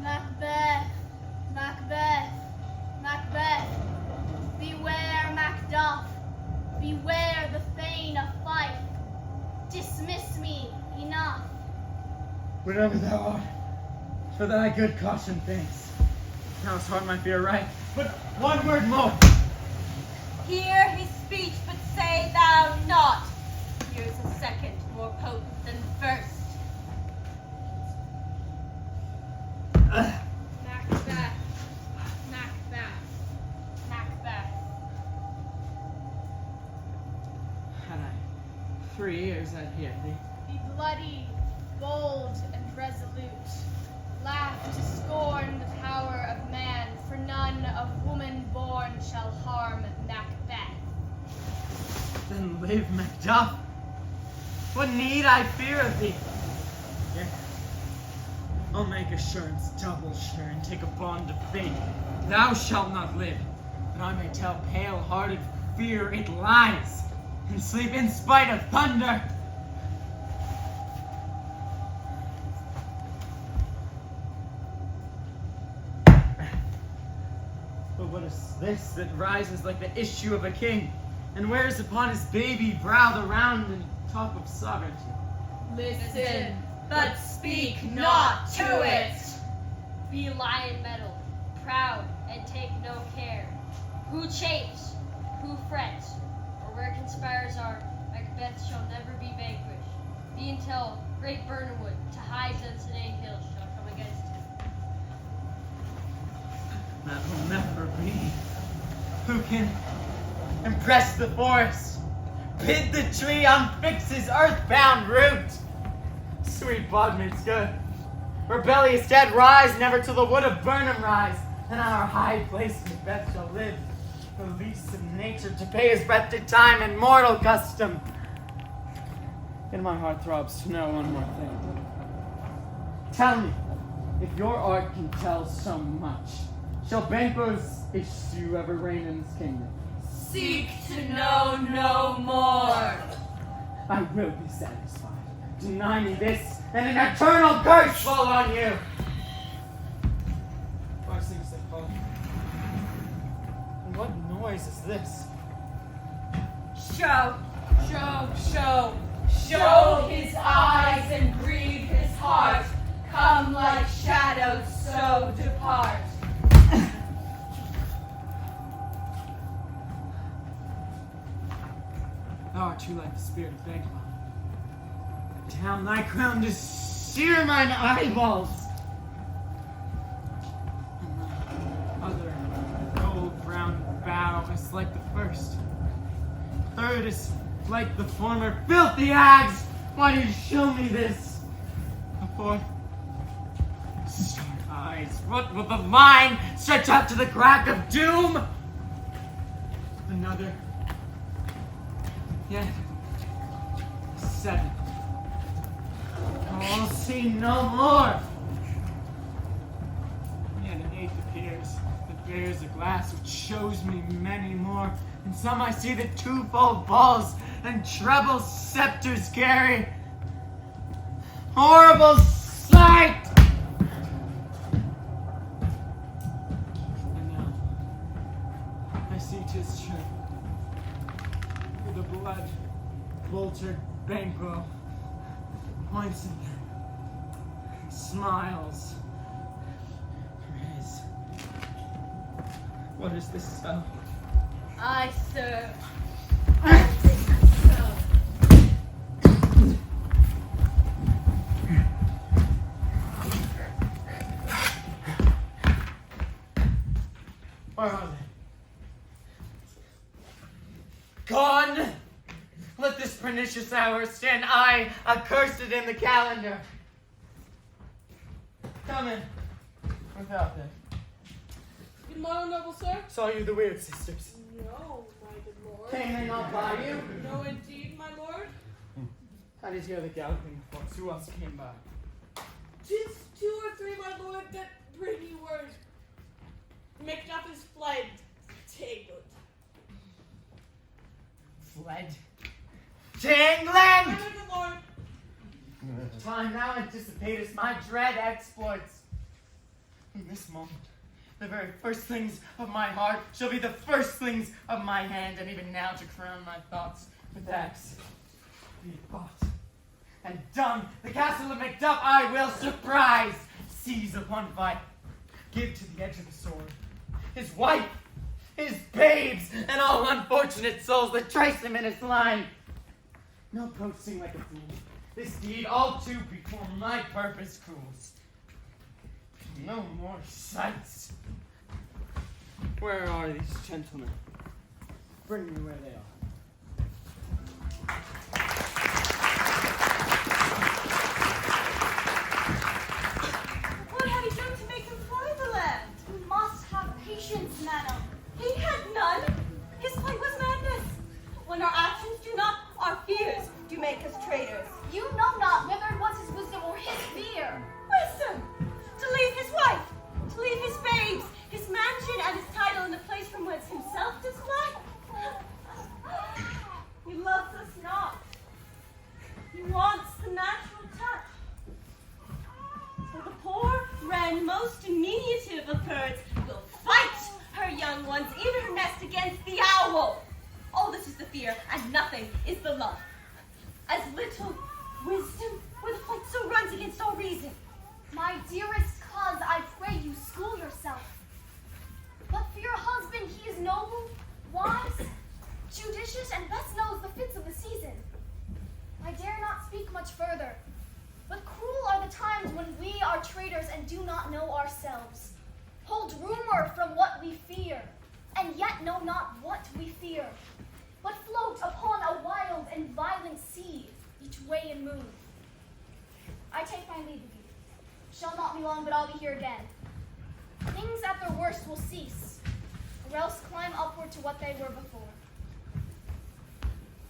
Macbeth, Macbeth, Macbeth, beware Macduff, beware the Thane of Fife. Dismiss me, enough. Whatever thou art, for thy good caution, thanks. Thou hast heard my fear right, but one word more. Hear his speech, but say thou not. Here's a second more potent than the first. Macbeth, Macbeth, Macbeth. Had I 3 ears, I'd hear thee. be bloody, bold, and resolute. Laugh to scorn the power of man, for none of woman born shall harm Macbeth. Then live, Macduff. What need I fear of thee? Yea, I'll make assurance double sure and take a bond of faith. Thou shalt not live, that I may tell pale-hearted fear it lies, and sleep in spite of thunder. But what is this that rises like the issue of a king, and wears upon his baby brow the round and top of sovereignty? Listen, but speak not to it. Be lion mettled, proud, and take no care. Who chafes, who frets, or where conspires are, Macbeth shall never be vanquished. Be until great Burnwood to hides and sedate hills shall come against him. That will never be. Who can impress the forest? Bid the tree unfix his earthbound root. Sweet bondmaid's good. Rebellious dead rise, never till the wood of Burnham rise. And our high place Macbeth shall live, the least of nature, to pay his breath to time and mortal custom. And my heart throbs to know one more thing. Tell me, if your art can tell so much, shall Banquo's issue ever reign in this kingdom? Seek to know no more. I will be satisfied. Deny me this, and an eternal curse fall on you. Blessings that fall. And what noise is this? Show his eyes and breathe his heart. Come like shadows, so depart. Thou art too like the spirit of Banquo. Down thy crown to sear mine eyeballs. And thy other gold-brown bow is like the first. Third is like the former. Filthy hags! Why do you show me this? The fourth, stark eyes. What will the line stretch out to the crack of doom? Another. Yet, seven. I'll see no more. Yet an eighth appears that bears a glass which shows me many more. In some I see the twofold balls and treble scepters carry. Horrible sight! And now, I see 'tis true. The blood vultured Banquo points at them and smiles. His. What is this spell? I serve. Where are they? Gone! Let this pernicious hour stand accursed in the calendar. Come in. Without them. Good morning, noble sir. Saw you the Wyrd sisters. No, my good lord. Came they not by you? No, indeed, my lord. I did hear the galloping folks. Who else came by? 'Tis 2 or 3, my lord, that bring you word. Macbeth is fled. Take good. Fled? To England! My good lord. Time thou anticipatest my dread exploits. From this moment, the very first things of my heart shall be the first things of my hand, and even now to crown my thoughts with acts. Be it fought and done, the castle of Macduff I will surprise, seize upon fight, give to the edge of the sword his wife, his babes, and all unfortunate souls that trace him in his line. No boasting like a fool. This deed all too before my purpose cools. No more sights. Where are these gentlemen? Bring me where they are. What have you done to make him fly the land? You must have patience, madam. He had none. His flight was madness. When our actions do not, our fears do make us traitors. You know not whether it was his wisdom or his fear. Wisdom! To leave his wife, to leave his babes, his mansion and his title in the place from whence himself does fly. He loves us not. He wants the natural touch. So the poor wren, most diminutive of birds, will fight her young ones in her nest against the owl. All this is the fear, and nothing is the love. As little wisdom, where the flight so runs against all reason. My dearest cause, I pray you school yourself. But for your husband, he is noble, wise, judicious, and best knows the fits of the season. I dare not speak much further, but cruel are the times when we are traitors and do not know ourselves, hold rumor from what we fear, and yet know not what we fear, but float upon a wild and violent sea each way and move. I take my leave of you. Shall not be long, but I'll be here again. Things at their worst will cease, or else climb upward to what they were before.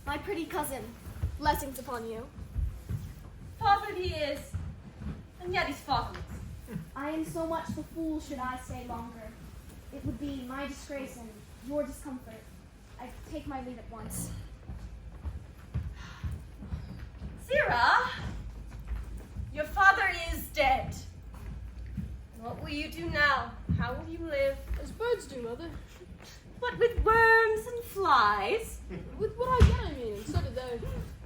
My pretty cousin, blessings upon you. Fathered he is, and yet he's fatherless. I am so much the fool should I stay longer. It would be my disgrace and your discomfort. I take my leave at once. Zira, your father is dead. What will you do now? How will you live? As birds do, Mother. What, with worms and flies? With what I get, I mean, and so do they.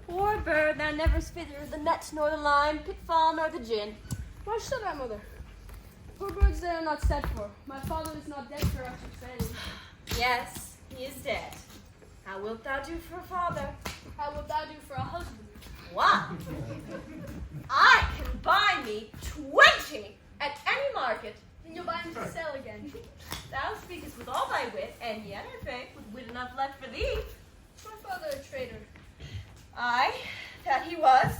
Poor bird, thou never spitted the net nor the lime, pitfall nor the gin. Why should I, Mother? Poor birds they are not set for. My father is not dead for understanding. Yes, he is dead. How wilt thou do for a father? How wilt thou do for a husband? What? I can buy me 20 at any market. And you'll buy him to sell again. Thou speakest with all thy wit, and yet I faith with wit enough left for thee. Is my father a traitor? Aye, that he was.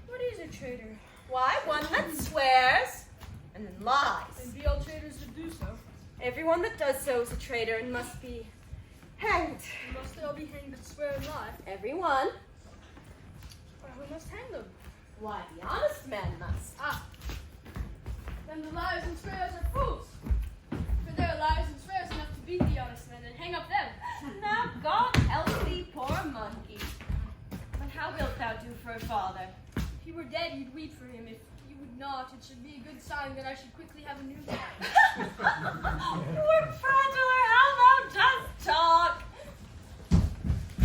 What is a traitor? Why, one that swears and then lies. And be all traitors that do so. Everyone that does so is a traitor and must be hanged. And must they all be hanged that swear and lie? Everyone. Or who must hang them? Why, the honest man must. Ah. Then the liars and swearers are fools. For there are liars and swearers enough to beat the honest men and hang up them. Now God help thee, poor monkey. But how wilt thou do for a father? If he were dead, you'd weep for him. If you would not, it should be a good sign that I should quickly have a new one. Poor prattler, how thou dost talk.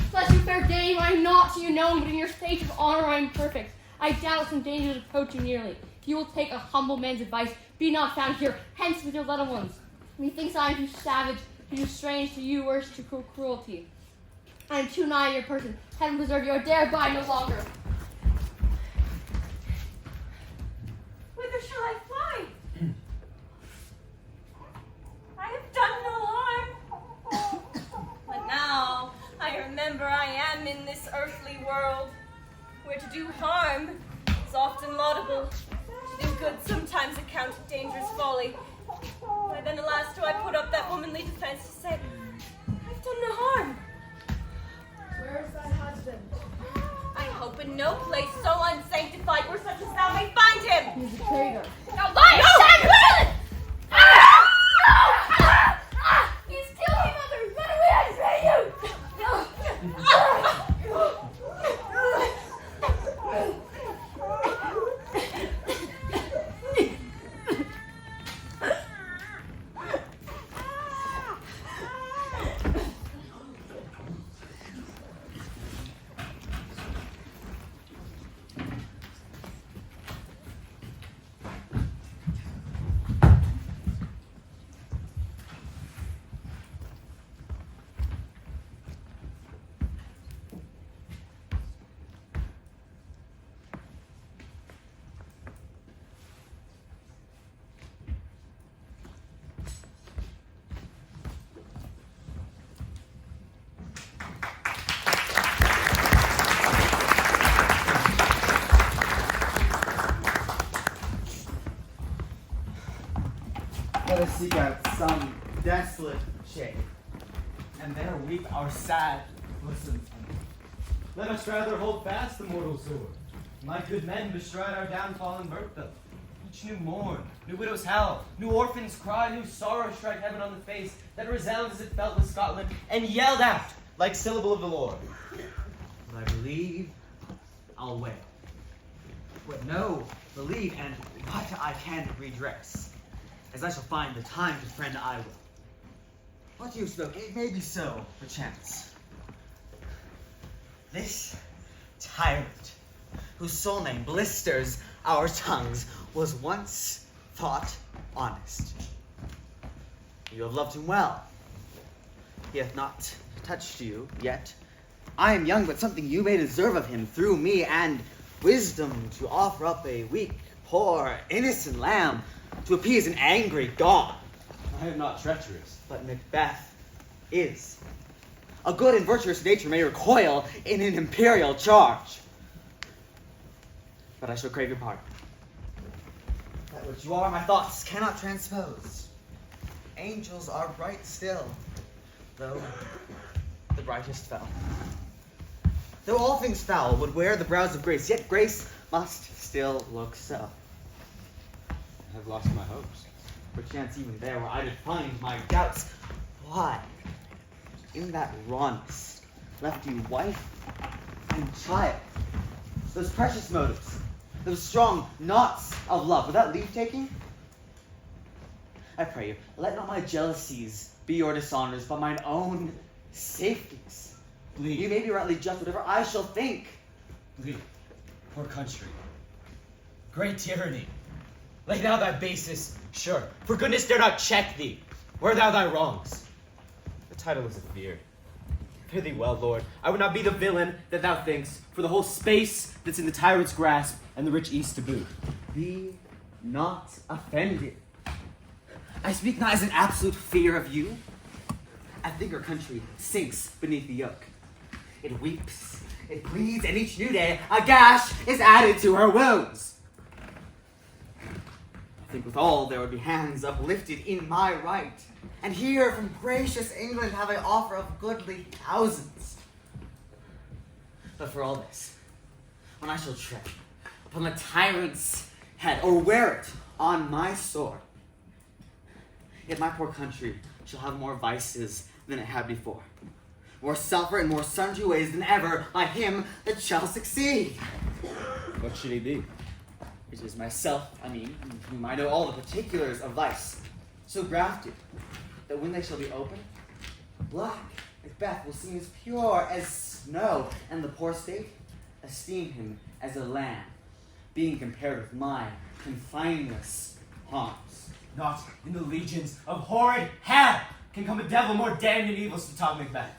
Bless you, fair dame, I am not to you known, but in your state of honor I am perfect. I doubt some dangers approach you nearly. If you will take a humble man's advice, be not found here, hence with your little ones. Methinks I am too savage, too strange to you, worse to cruelty. I am too nigh your person. Heaven preserve you, I dare abide no longer. Whither shall I fly? I have done no harm. But now I remember I am in this earthly world, where to do harm is often laudable. To do good sometimes accounted dangerous folly. Why then, alas, do I put up that womanly defense to say, I've done no harm. Where is thy husband? I hope in no place so unsanctified where such as thou may find him. He is a traitor. Now lie, No! Shagwell! He's killed me, Mother! Run away, I pray you! Let us seek out some desolate shade, and there weep our sad bosoms. Let us rather hold fast the mortal sword. My good men bestride our downfall and birth them. Each new morn, new widow's howl, new orphan's cry, new sorrow strike heaven on the face, that resounds as it felt with Scotland, and yelled out like syllable of the Lord. But I believe I'll wail. But no, believe, and what I can redress, as I shall find the time to friend I will. What you spoke, it may be so, perchance. This tyrant, whose sole name blisters our tongues, was once thought honest. You have loved him well. He hath not touched you yet. I am young, but something you may deserve of him through me, and wisdom to offer up a weak, poor, innocent lamb to appease an angry god. I am not treacherous. But Macbeth is. A good and virtuous nature may recoil in an imperial charge. But I shall crave your pardon. That which you are, my thoughts cannot transpose. Angels are bright still, though the brightest fell. Though all things foul would wear the brows of grace, yet grace must still look so. I have lost my hopes. Perchance even there where I did find my doubts. Why? In that rawness left you wife and child. Those precious motives, those strong knots of love, without leave-taking? I pray you, let not my jealousies be your dishonors, but mine own safeties. Bleed. You may be rightly just, whatever I shall think. Bleed. Poor country. Great tyranny. Lay thou thy basis, sure. For goodness dare not check thee. Wear thou thy wrongs. The title is a fear. Fare thee well, Lord. I would not be the villain that thou thinkst, for the whole space that's in the tyrant's grasp, and the rich east to boot. Be not offended. I speak not as an absolute fear of you. I think our country sinks beneath the yoke. It weeps, it bleeds, and each new day a gash is added to her wounds. I think withal there would be hands uplifted in my right, and here from gracious England have I offer of goodly thousands. But for all this, when I shall tread upon the tyrant's head, or wear it on my sword, yet my poor country shall have more vices than it had before, more suffer in more sundry ways than ever by him that shall succeed. What should he be? It is myself, I mean, whom I know all the particulars of vice, so grafted that when they shall be open, black Macbeth will seem as pure as snow, and the poor state esteem him as a lamb, being compared with my confineless harms. Not in the legions of horrid hell can come a devil more damned and evils to top Macbeth.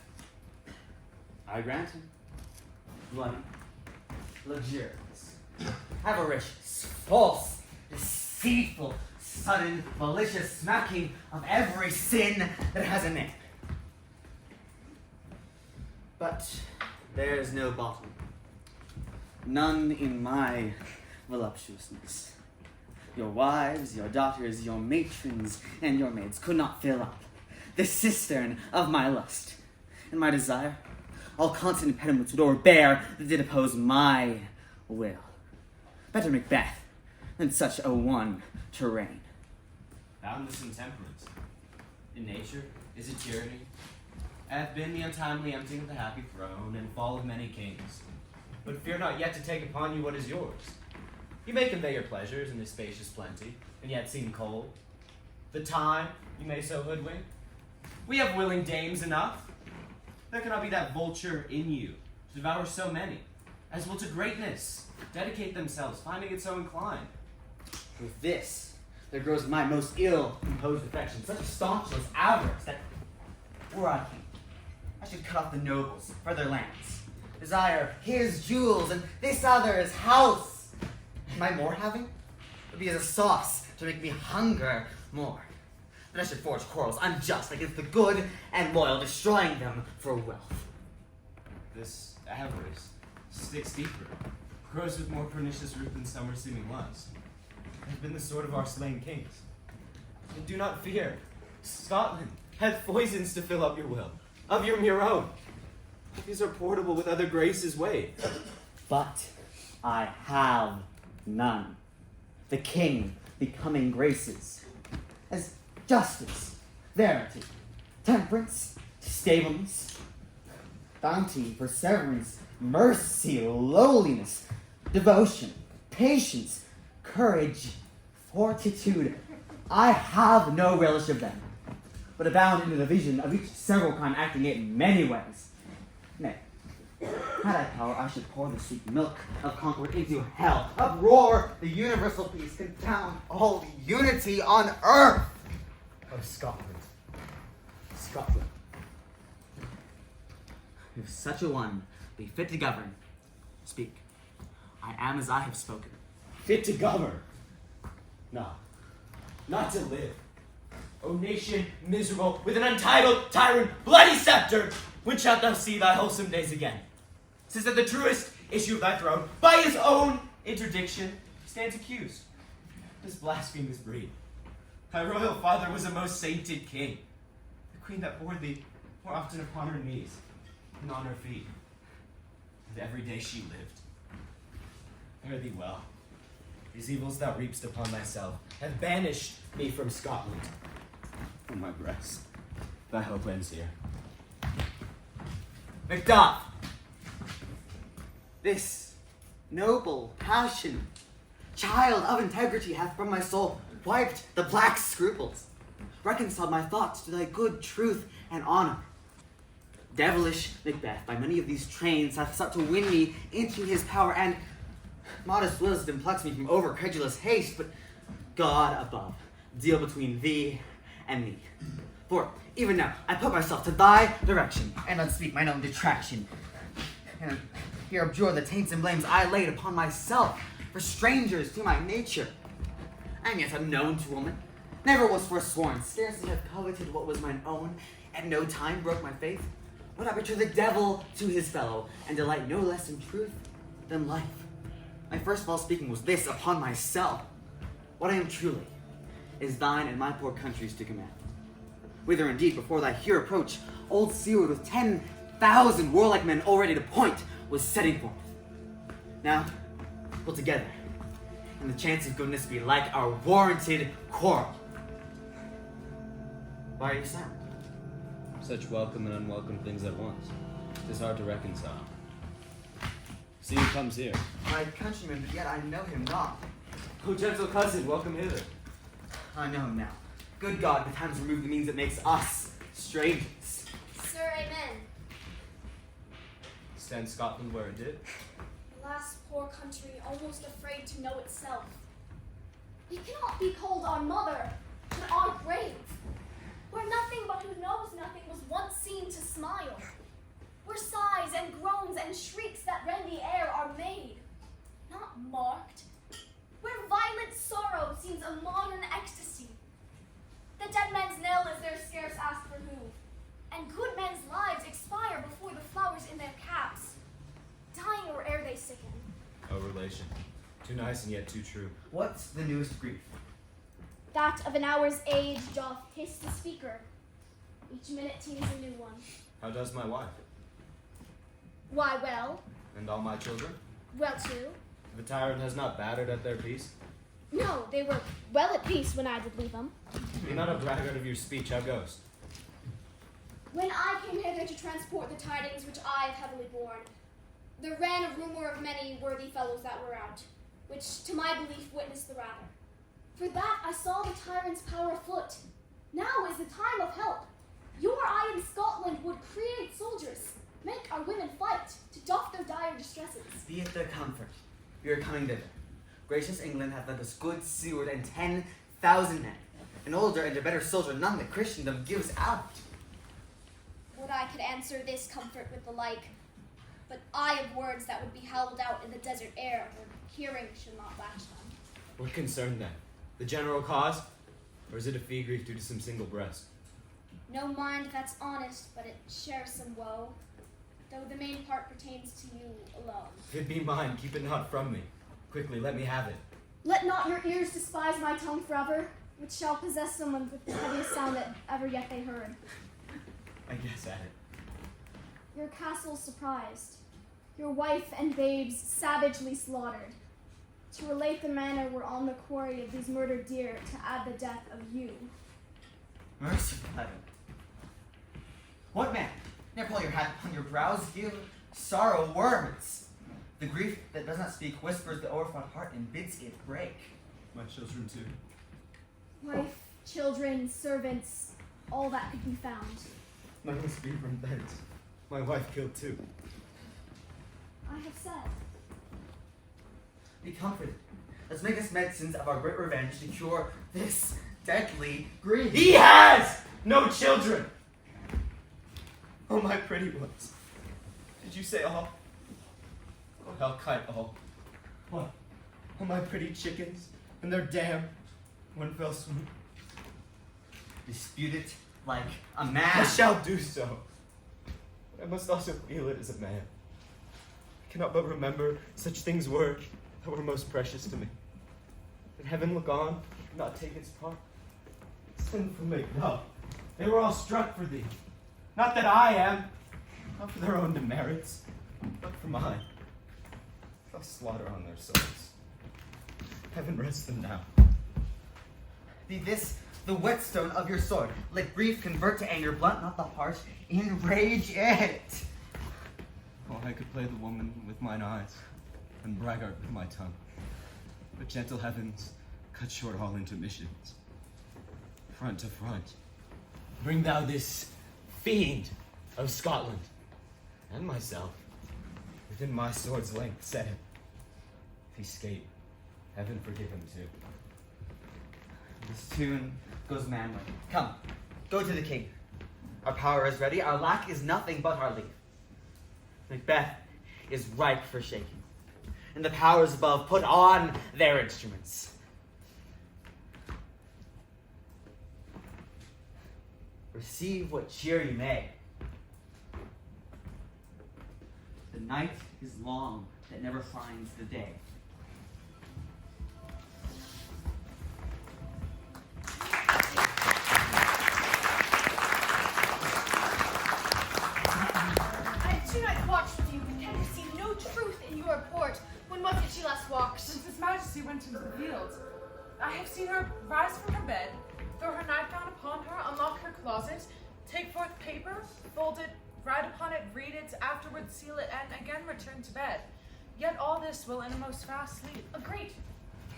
I grant him. Bloody, luxurious, avaricious, false, deceitful, sudden, malicious smacking of every sin that has a name. But there's no bottom. None in my voluptuousness. Your wives, your daughters, your matrons, and your maids could not fill up the cistern of my lust. And my desire, all constant impediments would overbear that did oppose my will. Better Macbeth than such a one to reign. Boundless in temperance. In nature is a tyranny. Hath been the untimely emptying of the happy throne and fall of many kings. But fear not yet to take upon you what is yours. You may convey your pleasures in this spacious plenty, and yet seem cold. The time you may so hoodwink. We have willing dames enough. There cannot be that vulture in you to devour so many, as will to greatness dedicate themselves, finding it so inclined. With this, there grows my most ill-composed affection, such a staunchness, avarice, that were I king, I should cut off the nobles for their lands, desire his jewels and this other's house. Am I more having? It would be as a sauce to make me hunger more. That I should forge quarrels unjust against the good and loyal, destroying them for wealth. This avarice sticks deeper, grows with more pernicious root than summer seeming lust. It has been the sword of our slain kings. And do not fear. Scotland hath poisons to fill up your will, of your own. These are portable with other graces weighed. But I have none. The king becoming graces as justice, verity, temperance, stableness, bounty, perseverance, mercy, lowliness, devotion, patience, courage, fortitude. I have no relish of them, but abound in the division of each several kind, acting it in many ways. Nay, had I power, I should pour the sweet milk of concord into hell, uproar the universal peace, confound all the unity on earth. Oh, Scotland. Scotland. If such a one be fit to govern, speak. I am as I have spoken. Fit to govern? No, not to live. O nation miserable, with an untitled tyrant, bloody scepter, when shalt thou see thy wholesome days again? Since that the truest issue of thy throne, by his own interdiction, stands accused. This blasphemous breed. Thy royal father was a most sainted king. The queen that bore thee more often upon her knees than on her feet. And every day she lived. Fare thee well. These evils thou reapst upon thyself have banished me from Scotland. From my breast, thy hope ends here. Macduff! This noble passion, child of integrity, hath from my soul wiped the black scruples, reconciled my thoughts to thy good truth and honor. Devilish Macbeth, by many of these trains, hath sought to win me into his power, and modest wisdom plucks me from over-credulous haste, but God above, deal between thee and me. For even now, I put myself to thy direction, and unspeak mine own detraction, and here abjure the taints and blames I laid upon myself, for strangers to my nature. I am yet unknown to woman, never was forsworn, scarcely have coveted what was mine own, at no time broke my faith. Would I betray the devil to his fellow, and delight no less in truth than life? My first false speaking was this upon myself. What I am truly is thine and my poor country's to command. Whither indeed, before thy here approach, old Seward with 10,000 warlike men all ready to point was setting forth. Now, pull together, and the chance of goodness be like our warranted quarrel. Why are you silent? Such welcome and unwelcome things at once. 'Tis hard to reconcile. See who comes here. My countryman, but yet I know him not. Oh, gentle cousin, welcome hither. I know him now. Good God, the times remove the means that makes us strangers. Sir, amen. Stand Scotland where it did. Alas, poor country, almost afraid to know itself. We cannot be called our mother, but our grave, where nothing but who knows nothing was once seen to smile, where sighs and groans and shrieks that rend the air are made, not marked, where violent sorrow seems a modern ecstasy. The dead man's knell is there scarce asked for who, and good men's lives expire before the flowers in their caps, dying or ere they sicken. Oh, relation. Too nice and yet too true. What's the newest grief? That of an hour's age doth hiss the speaker. Each minute teems a new one. How does my wife? Why, well, And all my children? well too. The tyrant has not battered at their peace? No, they were well at peace when I did leave them. Be not a braggart of your speech, how goes? When I came hither to transport the tidings which I have heavily borne, there ran a rumor of many worthy fellows that were out, which to my belief witnessed the rather. For that I saw the tyrant's power afoot. Now is the time of help. Your eye in Scotland would create soldiers, make our women fight, to doff their dire distresses. Be it their comfort. We are coming thither. Gracious England hath lent us good Seward and 10,000 men. An older and a better soldier none that Christendom gives out. Would I could answer this comfort with the like, but I have words that would be howled out in the desert air, where hearing should not latch them. What concern then? The general cause? Or is it a fee grief due to some single breast? No mind that's honest, but it shares some woe, though the main part pertains to you alone. If it be mine, keep it not from me. Quickly, let me have it. Let not your ears despise my tongue forever, which shall possess someone with the heaviest sound that ever yet they heard. I guess at it. Your castle surprised, your wife and babes savagely slaughtered. To relate the manner we're on the quarry of these murdered deer, to add the death of you. Merciful heaven. What man? Ne'er pull your hat upon your brows, give sorrow words. The grief that does not speak whispers the o'erfought heart and bids it break. My children too. Wife, children, servants, all that could be found. None must be from thence. My wife killed too. I have said. Be comforted. Let's make us medicines of our great revenge to cure this deadly grief. He has no children! Oh, my pretty ones. Did you say all? Oh, how kite all. What? Oh, my pretty chickens, and their dam, one fell swoop. Dispute it like a man. I shall do so. I must also feel it as a man. I cannot but remember such things were that were most precious to me. Did heaven look on, and not take its part? Sinful make love. They were all struck for thee. Not that I am, not for their own demerits, but for mine. Thou slaughter on their souls. Heaven rest them now. Be this the whetstone of your sword. Let grief convert to anger, blunt not the heart, enrage it. Oh, I could play the woman with mine eyes, and braggart with my tongue. But gentle heavens, cut short all intermissions. Front to front, bring thou this fiend of Scotland, and myself, within my sword's length, set him. If he escape, heaven forgive him too. This tune goes manly. Come, go to the king. Our power is ready. Our lack is nothing but our leave. Macbeth is ripe for shaking. And the powers above put on their instruments. Receive what cheer you may. The night is long that never finds the day. I have 2 nights watched with you, and can receive no truth in your report. When was it she last walked? Since His Majesty went into the fields, I have seen her rise from her bed, throw her nightgown upon her, unlock her closet, take forth paper, fold it, write upon it, read it, afterwards seal it, and again return to bed. Yet all this will in a most fast sleep. A great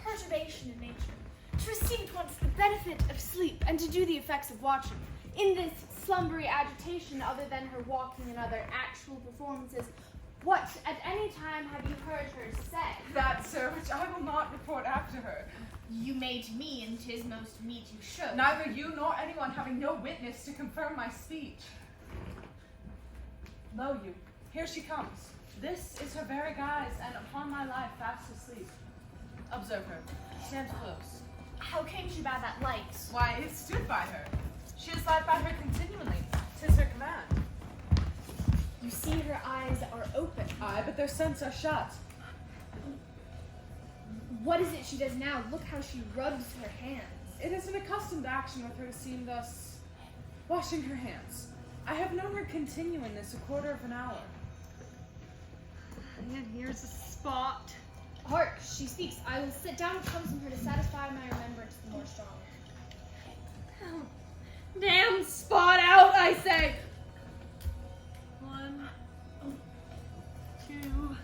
perturbation in nature. To receive at once the benefit of sleep and to do the effects of watching. In this slumbery agitation, other than her walking and other actual performances, what at any time have you heard her say? That, sir, which I will not report after her. You may to me, and 'tis most meet you should. Neither you nor anyone having no witness to confirm my speech. Lo you, here she comes. This is her very guise, and upon my life fast asleep. Observe her. Stand close. How came she by that light? Why, it stood by her. She is light by her continually. 'Tis her command. You see her eyes are open. Aye, but their scents are shut. What is it she does now? Look how she rubs her hands. It is an accustomed action with her seen thus washing her hands. I have known her continue in this a quarter of an hour. And here's a spot. Hark, she speaks. I will sit down close to her to satisfy my remembrance the more strongly. Oh, damn spot out, I say. 1, 2.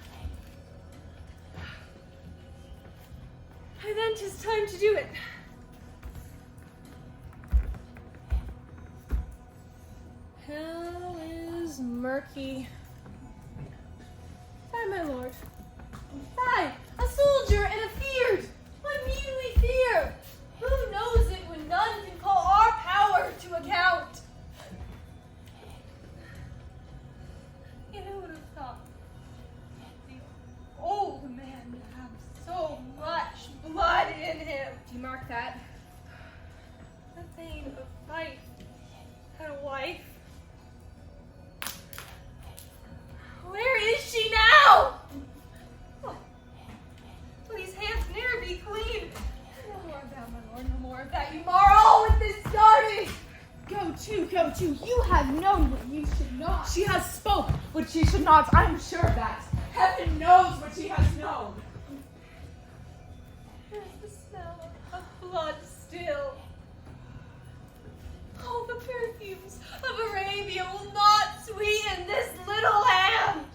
And then 'tis time to do it. Hell is murky. Fie, my lord. Fie, a soldier and a feared. What mean we fear? Who knows it when none can call our power to account? Yet who would have thought the old man would have so much blood in him? Do you mark that? The thane of Fife had a wife. Where is she now? Oh, please, hands ne'er be clean. No more of that, my lord, no more of that. You mar all with this starting. Go to. You have known what you should not. She has spoke what she should not. I am sure of that. Heaven knows what she has known. There's the smell of blood still. All the perfumes of Arabia will not sweeten this little hand.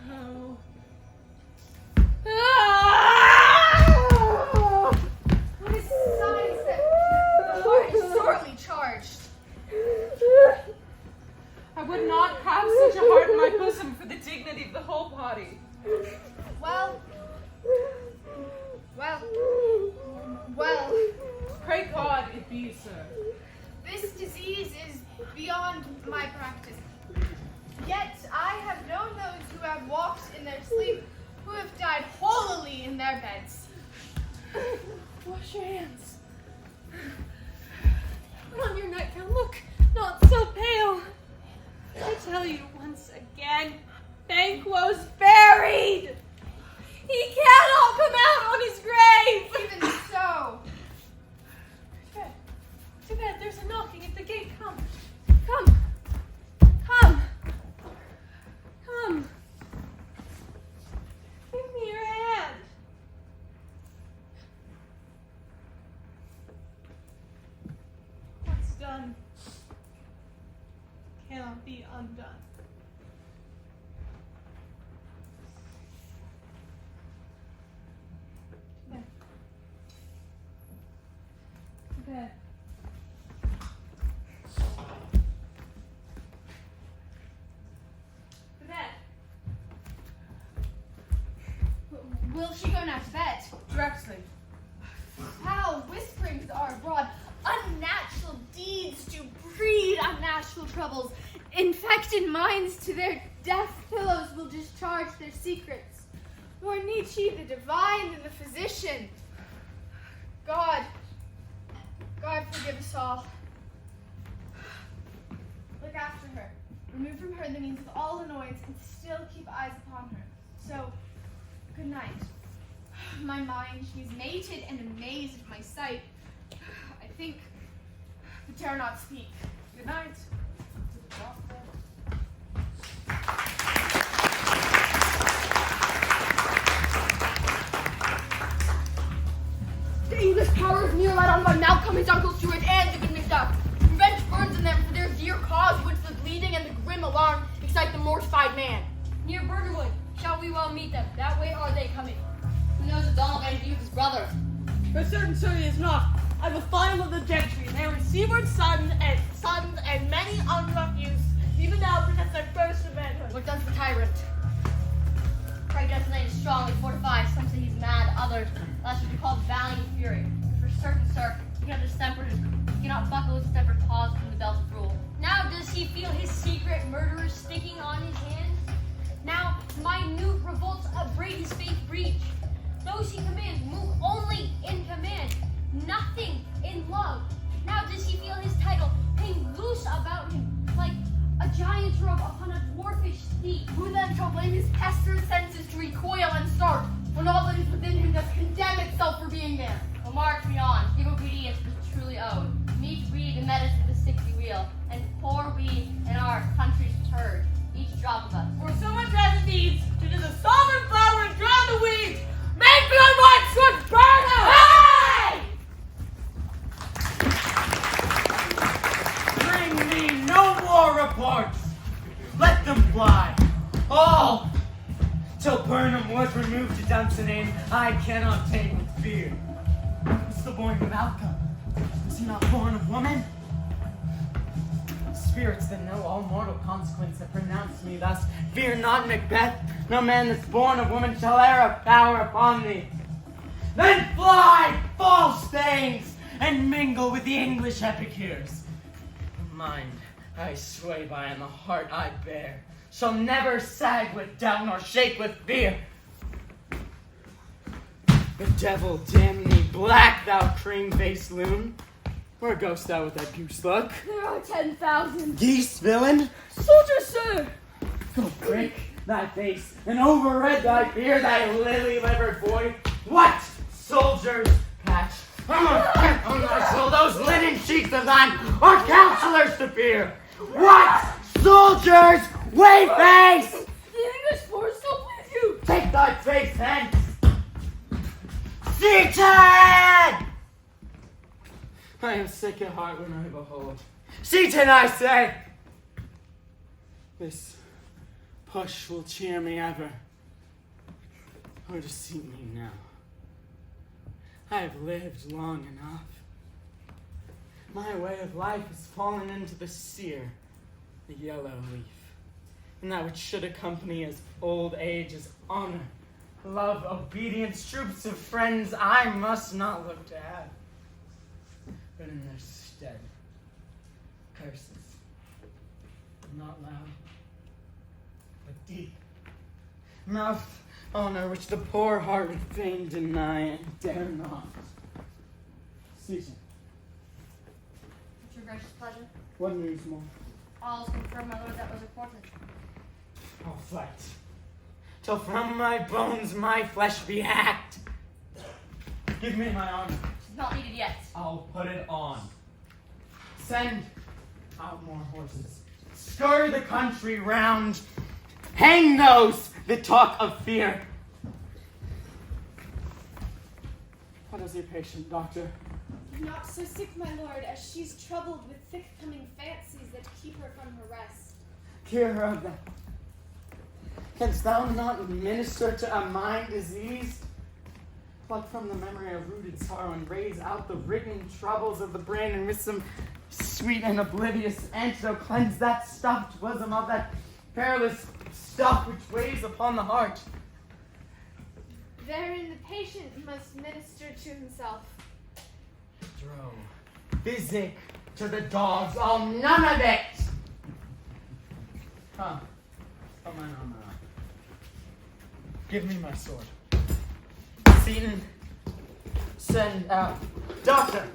Oh. What is signs that the heart is sorely charged? I would not have such a heart in my bosom for the dignity of the whole body. Well. Pray God it be, sir. This disease is beyond my practice. Yet I have known those who have walked in their sleep, who have died holily in their beds. Wash your hands. Put on your nightgown. Look, not so pale. I tell you once again, Banquo's buried. He cannot come out on his grave. Even so. To bed, there's a knocking at the gate. Come. Come. Come. Come. Give me your hand. What's done cannot be undone. To bed. Will she go now to bed? Directly. Foul whisperings are abroad. Unnatural deeds do breed unnatural troubles. Infected minds to their deaf pillows will discharge their secrets. Nor need she the divine and the physician. God forgive us all. Look after her. Remove from her the means of all annoyance and still keep eyes upon her. So, good night. My mind, she's mated and amazed at my sight. I think, but dare not speak. Good night. The English power is near led on by Malcolm, his uncle Stuart, and the good Macduff. Revenge burns in them for their dear cause, which the bleeding and the grim alarm excite the mortified man. Near Burgerwood, shall we well meet them? That way are they coming. Who knows if Donald and Hugh his brother? For certain, sir, he is not. I'm a final of the gentry, and they were Seward's sons and many unrough youths, even now possess their first of manhood. What does the tyrant? Craig designated strongly, fortified. Some say he's mad, others last would be called valiant fury. For certain, sir, he cannot buckle his tempered paws from the belt of rule. Now does he feel his secret murderer sticking on his hands? Now minute revolts upbraid his faith breach. Those he commands move only in command, nothing in love. Now does he feel his title hang loose about him like a giant's robe upon a dwarfish steed? Who then shall blame his pestered senses to recoil and start, when all that is within him does condemn itself for being there? Well, march me on, give obedience which truly owed. Meet we the medicine of the sick we wheel, and pour we in our country's turd, each drop of us. For so much as it needs to do the sovereign flower and drown the weeds, make me on my sword burn out! Hey! Bring me no more reports. Let them fly. All. Till Burnham was removed to Dunsinane, I cannot tame with fear. Was the boy Malcolm? Was he not born of woman? Spirits that know all mortal consequence have pronounced me thus. Fear not, Macbeth. No man that's born of woman shall e'er have power upon thee. Then fly, false things, and mingle with the English epicures. The mind I sway by and the heart I bear shall never sag with doubt nor shake with fear. The devil damn thee, black thou cream-faced loon. Where goest thou with that goose look? There are 10,000. Geese, villain! Soldiers, sir! Go break thy face and overred thy beard, thy lily-livered boy. What? Soldiers, Patch? I'm gonna get on thy soul. Those linen sheets of thine are counselors to fear. What? Soldiers, wave face! The English force so please you! Take thy face hence! Seaton! I am sick at heart when I behold. Seaton, I say! This push will cheer me ever, or deceive me now. I have lived long enough. My way of life has fallen into the sear, the yellow leaf, and that which should accompany as old age is honor, love, obedience, troops of friends I must not look to have, but in their stead, curses, not loud, but deep, mouth honor which the poor heart would fain deny and dare not. Susan. At your gracious pleasure. What news more? All's confirmed, my lord, that was reported. I'll fight, till from my bones my flesh be hacked. Give me my armor. It's not needed yet. I'll put it on. Send out more horses. Scurry the country round. Hang those that talk of fear. What is your patient, doctor? Not so sick, my lord, as she's troubled with thick-coming fancies that keep her from her rest. Cure her of that. Canst thou not minister to a mind diseased? Pluck from the memory of rooted sorrow and raise out the written troubles of the brain, and with some sweet and oblivious antidote cleanse that stuffed bosom of that perilous stuff which weighs upon the heart. Therein the patient must minister to himself. Throw physic to the dogs, I'll none of it! Come, put mine armor on. Give me my sword. Seaton, send out. Doctor!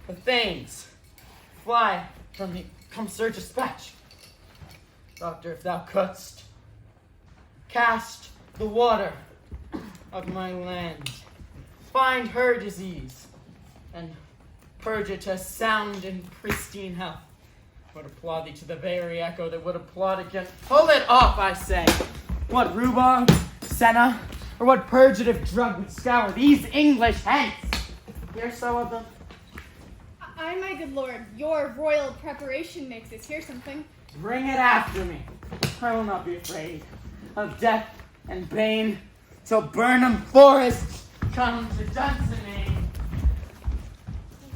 The Thanes, fly from me. Come, sir, dispatch. Doctor, if thou couldst, cast the water of my land. Find her disease, and purge it to sound in pristine health. Would applaud thee to the very echo that would applaud against. Pull it off, I say! What rhubarb, senna, or what purgative drug would scour these English hence? Hear so of them? Aye, my good lord, your royal preparation makes us hear something. Bring it after me. I will not be afraid of death and bane till Burnham Forest come to Dunsinane.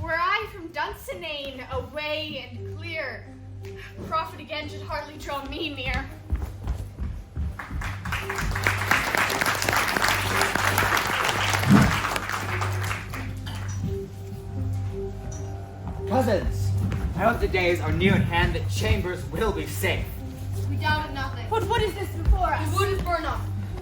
Were I from Dunsinane, away and clear, profit again should hardly draw me near. Cousins, I hope the days are near at hand that Chambers will be safe. We doubted nothing. But what is this before us? The wood is burned up.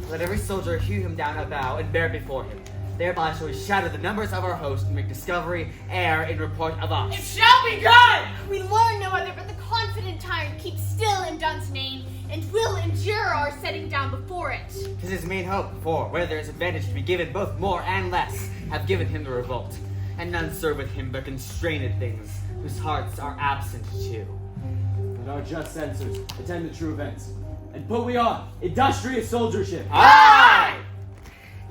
Let every soldier hew him down a bough and bear before him. Thereby shall we shatter the numbers of our host and make discovery err in report of us. It shall be done! We learn no other but the confident tyrant keeps still in Dunsinane, and will endure our setting down before it. 'Tis his main hope, for where there is advantage to be given both more and less, have given him the revolt. And none serve with him but constrained things, whose hearts are absent too. And our just censors attend the true events, and put we on industrious soldiership. Aye!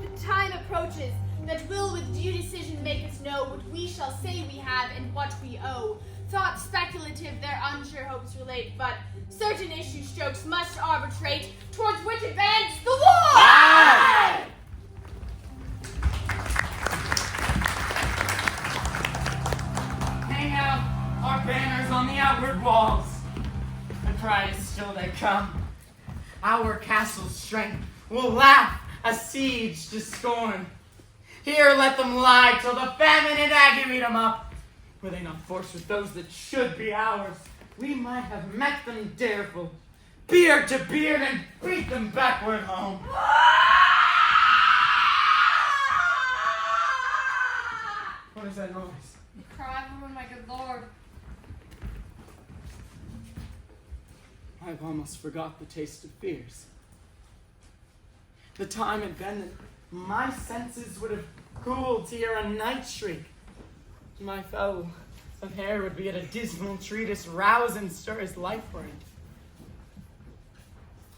The time approaches that will with due decision make us know what we shall say we have and what we owe. Thought speculative their unsure hopes relate, but certain issue strokes must arbitrate, towards which advance the war! Aye! Hang out our banners on the outward walls. The cry is still they come. Our castle's strength will laugh a siege to scorn. Here let them lie till the famine and ague eat them up. Were they not forced with those that should be ours, we might have met them dareful, beard to beard, and beat them backward home. What is that noise? You cry, woman, my good lord. I've almost forgot the taste of fears. The time had been that my senses would have cooled to hear a night shriek. My foe of hair would be at a dismal treatise, rouse and stir his life brand.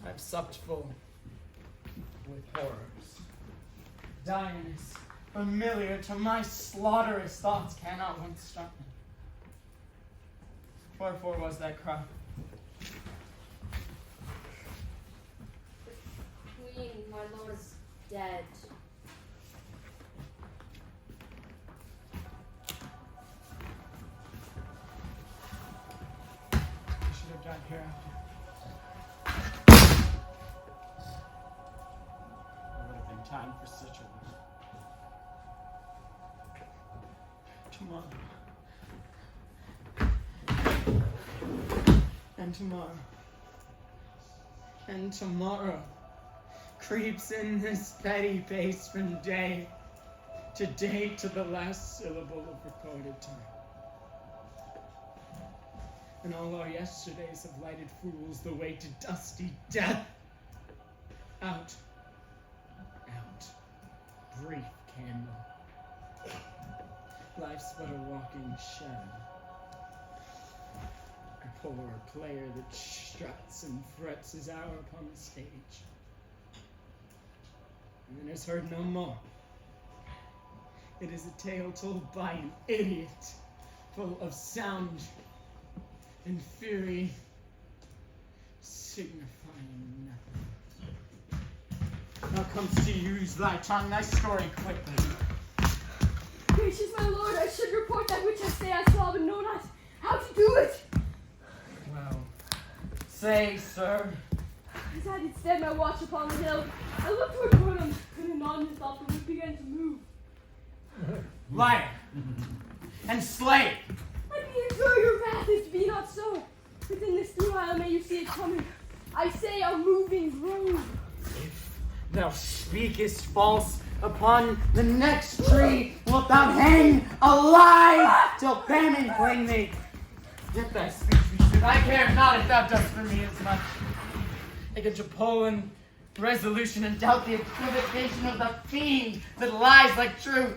I've supped full with horrors. Dionysus, familiar to my slaughterous thoughts, cannot once stop me. Wherefore was that cry? The queen, my lord, is dead. I should have died hereafter. There would have been time for such a one. Tomorrow. And tomorrow. And tomorrow creeps in this petty pace from day to the last syllable of recorded time. and all our yesterdays have lighted fools the way to dusty death. Out. Out. Brief candle. Life's but a walking shadow. A poor player that struts and frets his hour upon the stage, and then is heard no more. It is a tale told by an idiot, full of sound and fury, signifying nothing. Now comes to use thy tongue, thy story quickly. Gracious my lord, I should report that which I say I saw, but know not how to do it. Well, say, sir. As I did stand my watch upon the hill, I looked toward Burnham, and anon his thoughtfulness began to move. Liar and slave. Let me endure your wrath, if be not so. Within this 3 mile may you see it coming. I say a moving grove. If thou speakest false, upon the next tree wilt thou hang alive till famine claim thee. If thy speech be true, I care not if thou dost for me as much. Against your Poland resolution and doubt the equivocation of the fiend that lies like truth.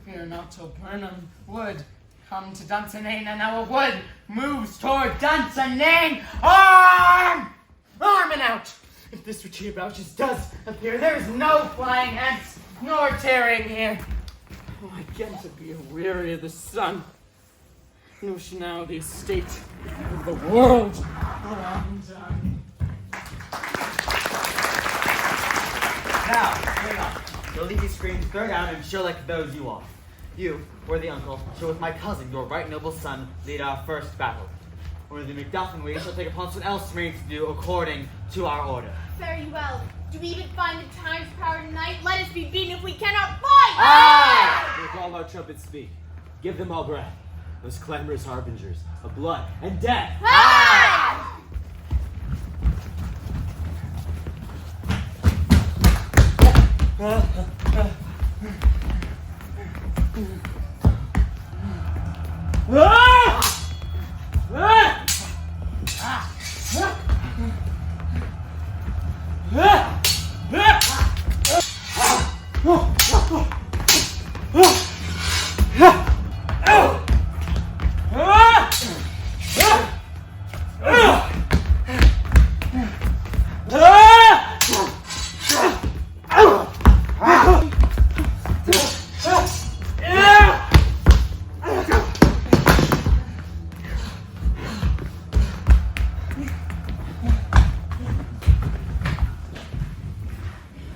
Fear not till Burnham would come to Dunsinane, and our wood moves toward Dunsinane. Arm! Arm and out! If this retreat Bouches does appear, there is no flying hence, nor tarrying here. Oh, I begin to be weary of the sun. Notion now the estate of the world around me. Now, hang on. You'll leave these screens, throw down, and show like those you are. You, worthy uncle, shall with my cousin, your right noble son, lead our first battle. Worthy Macduff and we shall take upon what else remains to do according to our order. Very well. Do we even find the time's power tonight? Let us be beaten if we cannot fight! Aye! Make all our trumpets speak. Give them all breath. Those clamorous harbingers of blood and death. Aye!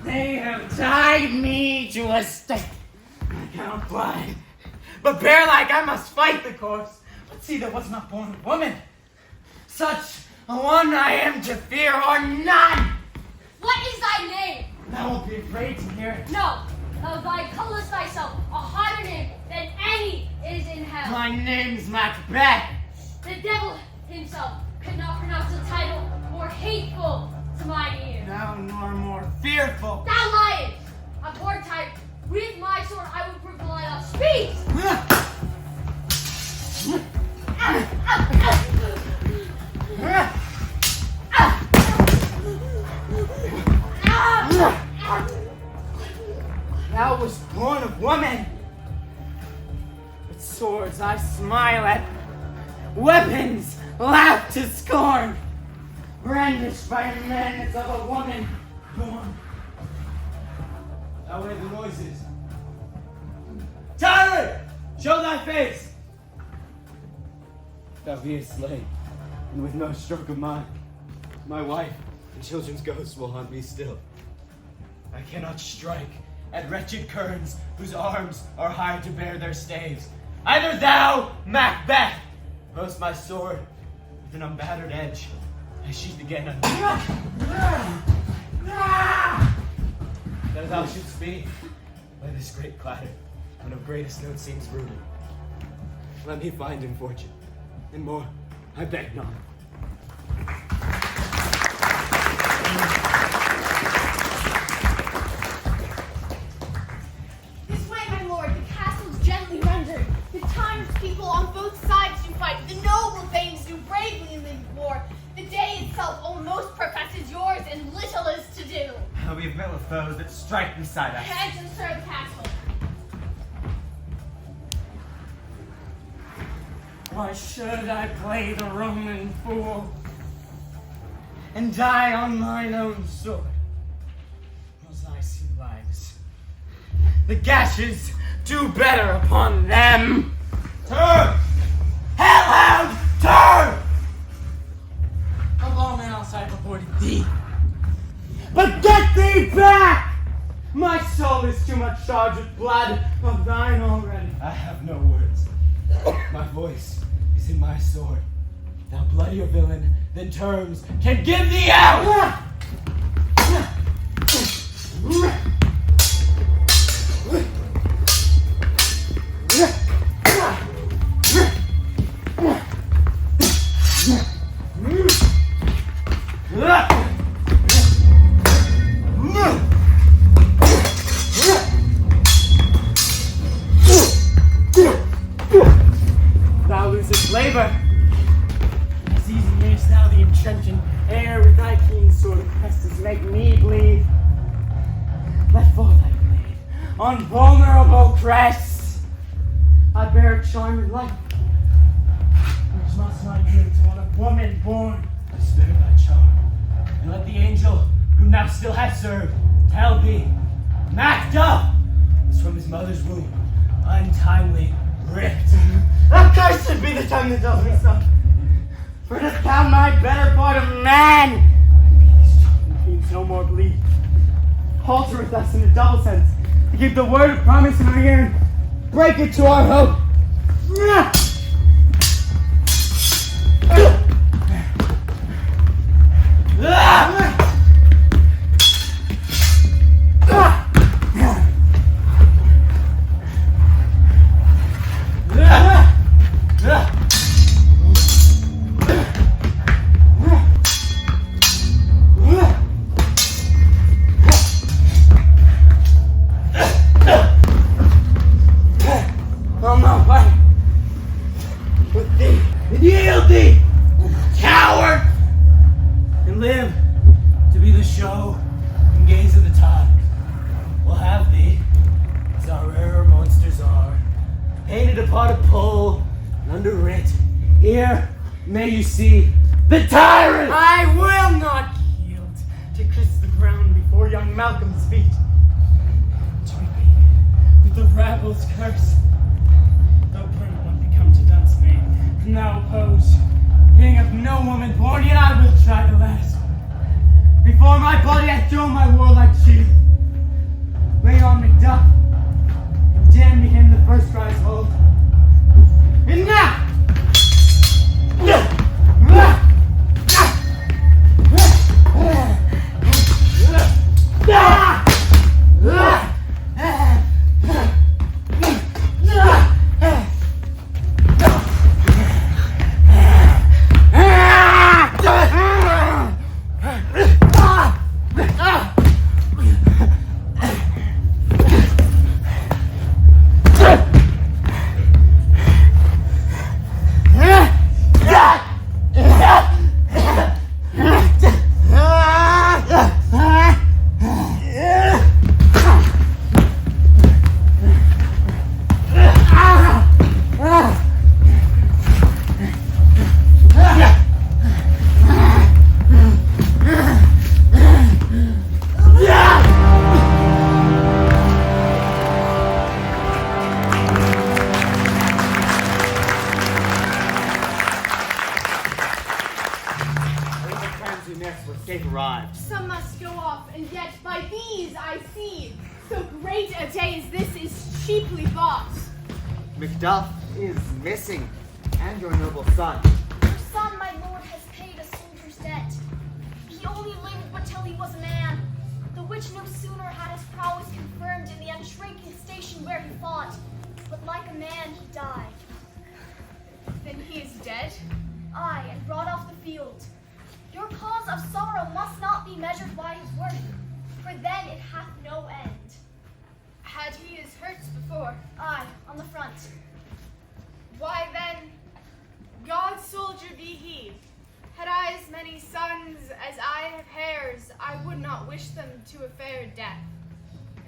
They have tied me to a stake. I cannot fly, but bear-like I must fight the course. But see that was not born a woman. Such a one I am to fear or none. What is thy name? Thou won't be afraid to hear it. No, thou callest thyself a higher name than any is in hell. My name's Macbeth. The devil himself could not pronounce a title more hateful to mine ear. Thou nor more fearful. Thou liest! A poor type, with my sword I would prove the lie of speech! Thou was born of woman. With swords I smile at, weapons laugh to scorn, brandished by men as of a woman born. Thou heard the noises. Tyrant! Show thy face! Thou beest slain, and with no stroke of mine, my wife and children's ghosts will haunt me still. I cannot strike at wretched kerns whose arms are high to bear their staves. Either thou, Macbeth, post my sword with an unbattered edge, I sheath again unto that thou shouldst be, by this great clatter, when of greatest note seems rooted. Let me find in fortune, and more, I beg not. This way, my lord, the castle's gently rendered. The townspeople on both sides do fight, the noble thanes do bravely in the war, the day itself almost professes yours and little is to do. We have met with foes that strike beside us. Heads and serve the castle. Why should I play the Roman fool and die on mine own sword? As I see lives, the gashes do better upon them. Turn! Hellhound, turn! A lawman outside reported thee. But get thee back! My soul is too much charged with blood of thine already. I have no words. My voice is in my sword. Thou bloodier villain than terms can give thee out! Thou losest labor. As easy mayst thou the entrenching air with thy keen sword presses make me bleed. Let fall thy blade on vulnerable crests. I bear a charmed life, which must not give to one of woman born. Spare thy charm, and let the angel whom thou still hast served tell thee, Macbeth was from his mother's womb, untimely ripped. Accursed be the tongue that tells me so. For dost thou my better part of man? And dreams no more bleed. Halter with us in a double sense, to keep the word of promise in our ear and break it to our hope. On my way with thee, and yield thee, coward, and live to be the show and gaze of the tide. We'll have thee, as our rarer monsters are, painted upon a pole and underwrit. Here may you see the tyrant. I will not yield to kiss the ground before young Malcolm's feet, to be painted with the rabble's curse. Though burnt one become to dunce me, and thou oppose, king of no woman born, yet I will try the last. Before my body I throw my warlike shield, lay on Macduff, and damn me him the first cries hold. And now! Some must go off, and yet by these I see, so great a day as this is cheaply bought. Macduff is missing, and your noble son. Your son, my lord, has paid a soldier's debt. He only lived but till he was a man, the which no sooner had his prowess confirmed in the unshrinking station where he fought, but like a man he died. Then he is dead? Aye, and brought off the field. Your cause of sorrow must not be measured by his worth, for then it hath no end. Had he his hurts before? Aye, on the front. Why then, God soldier be he. Had I as many sons as I have hairs, I would not wish them to a fair death.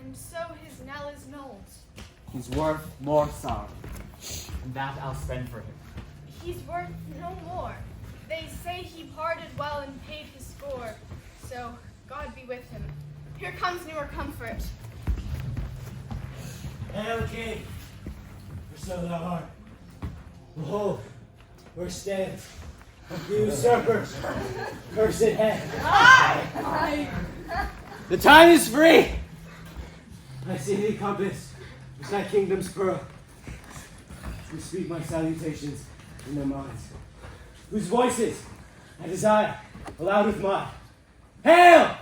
And so his knell is knolled. He's worth more sorrow, and that I'll spend for him. He's worth no more. They say he parted well and paid his score. So God be with him. Here comes newer comfort. Hail, King, for so thou art. Behold, where stands the usurper's cursed head. The time is free! I see thee compass with thy kingdom's pearl. Who speak my salutations in their minds, whose voices I desire aloud with mine. Hail,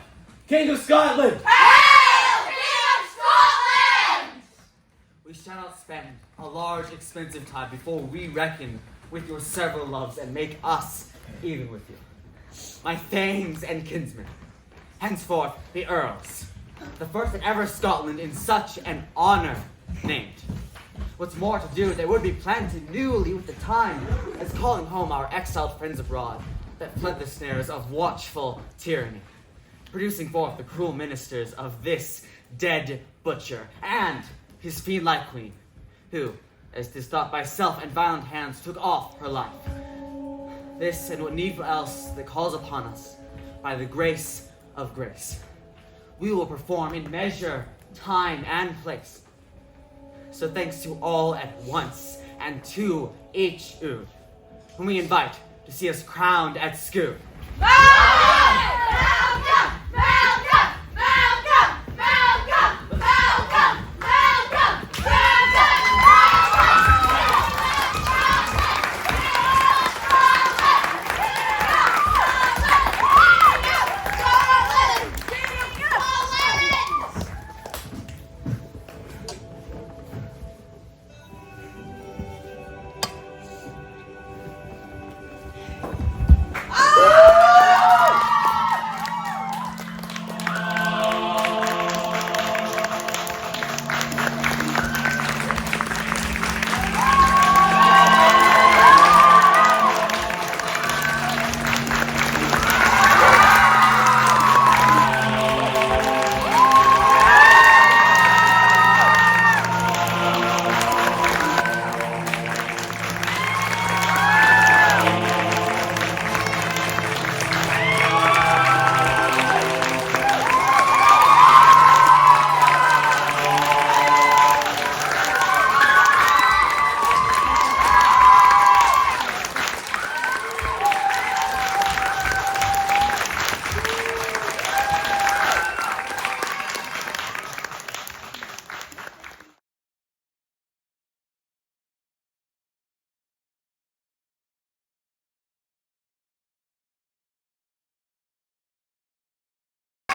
King of Scotland! We shall not spend a large, expensive time before we reckon with your several loves and make us even with you. My thanes and kinsmen, henceforth the earls, the first in ever Scotland in such an honor named. What's more to do, they would be planted newly with the time as calling home our exiled friends abroad that fled the snares of watchful tyranny, producing forth the cruel ministers of this dead butcher and his fiend-like queen, who, as 'tis thought by self and violent hands, took off her life. This and what needful else that calls upon us by the grace of grace, we will perform in measure, time, and place. So thanks to all at once, and to each ood, whom we invite to see us crowned at Scoot.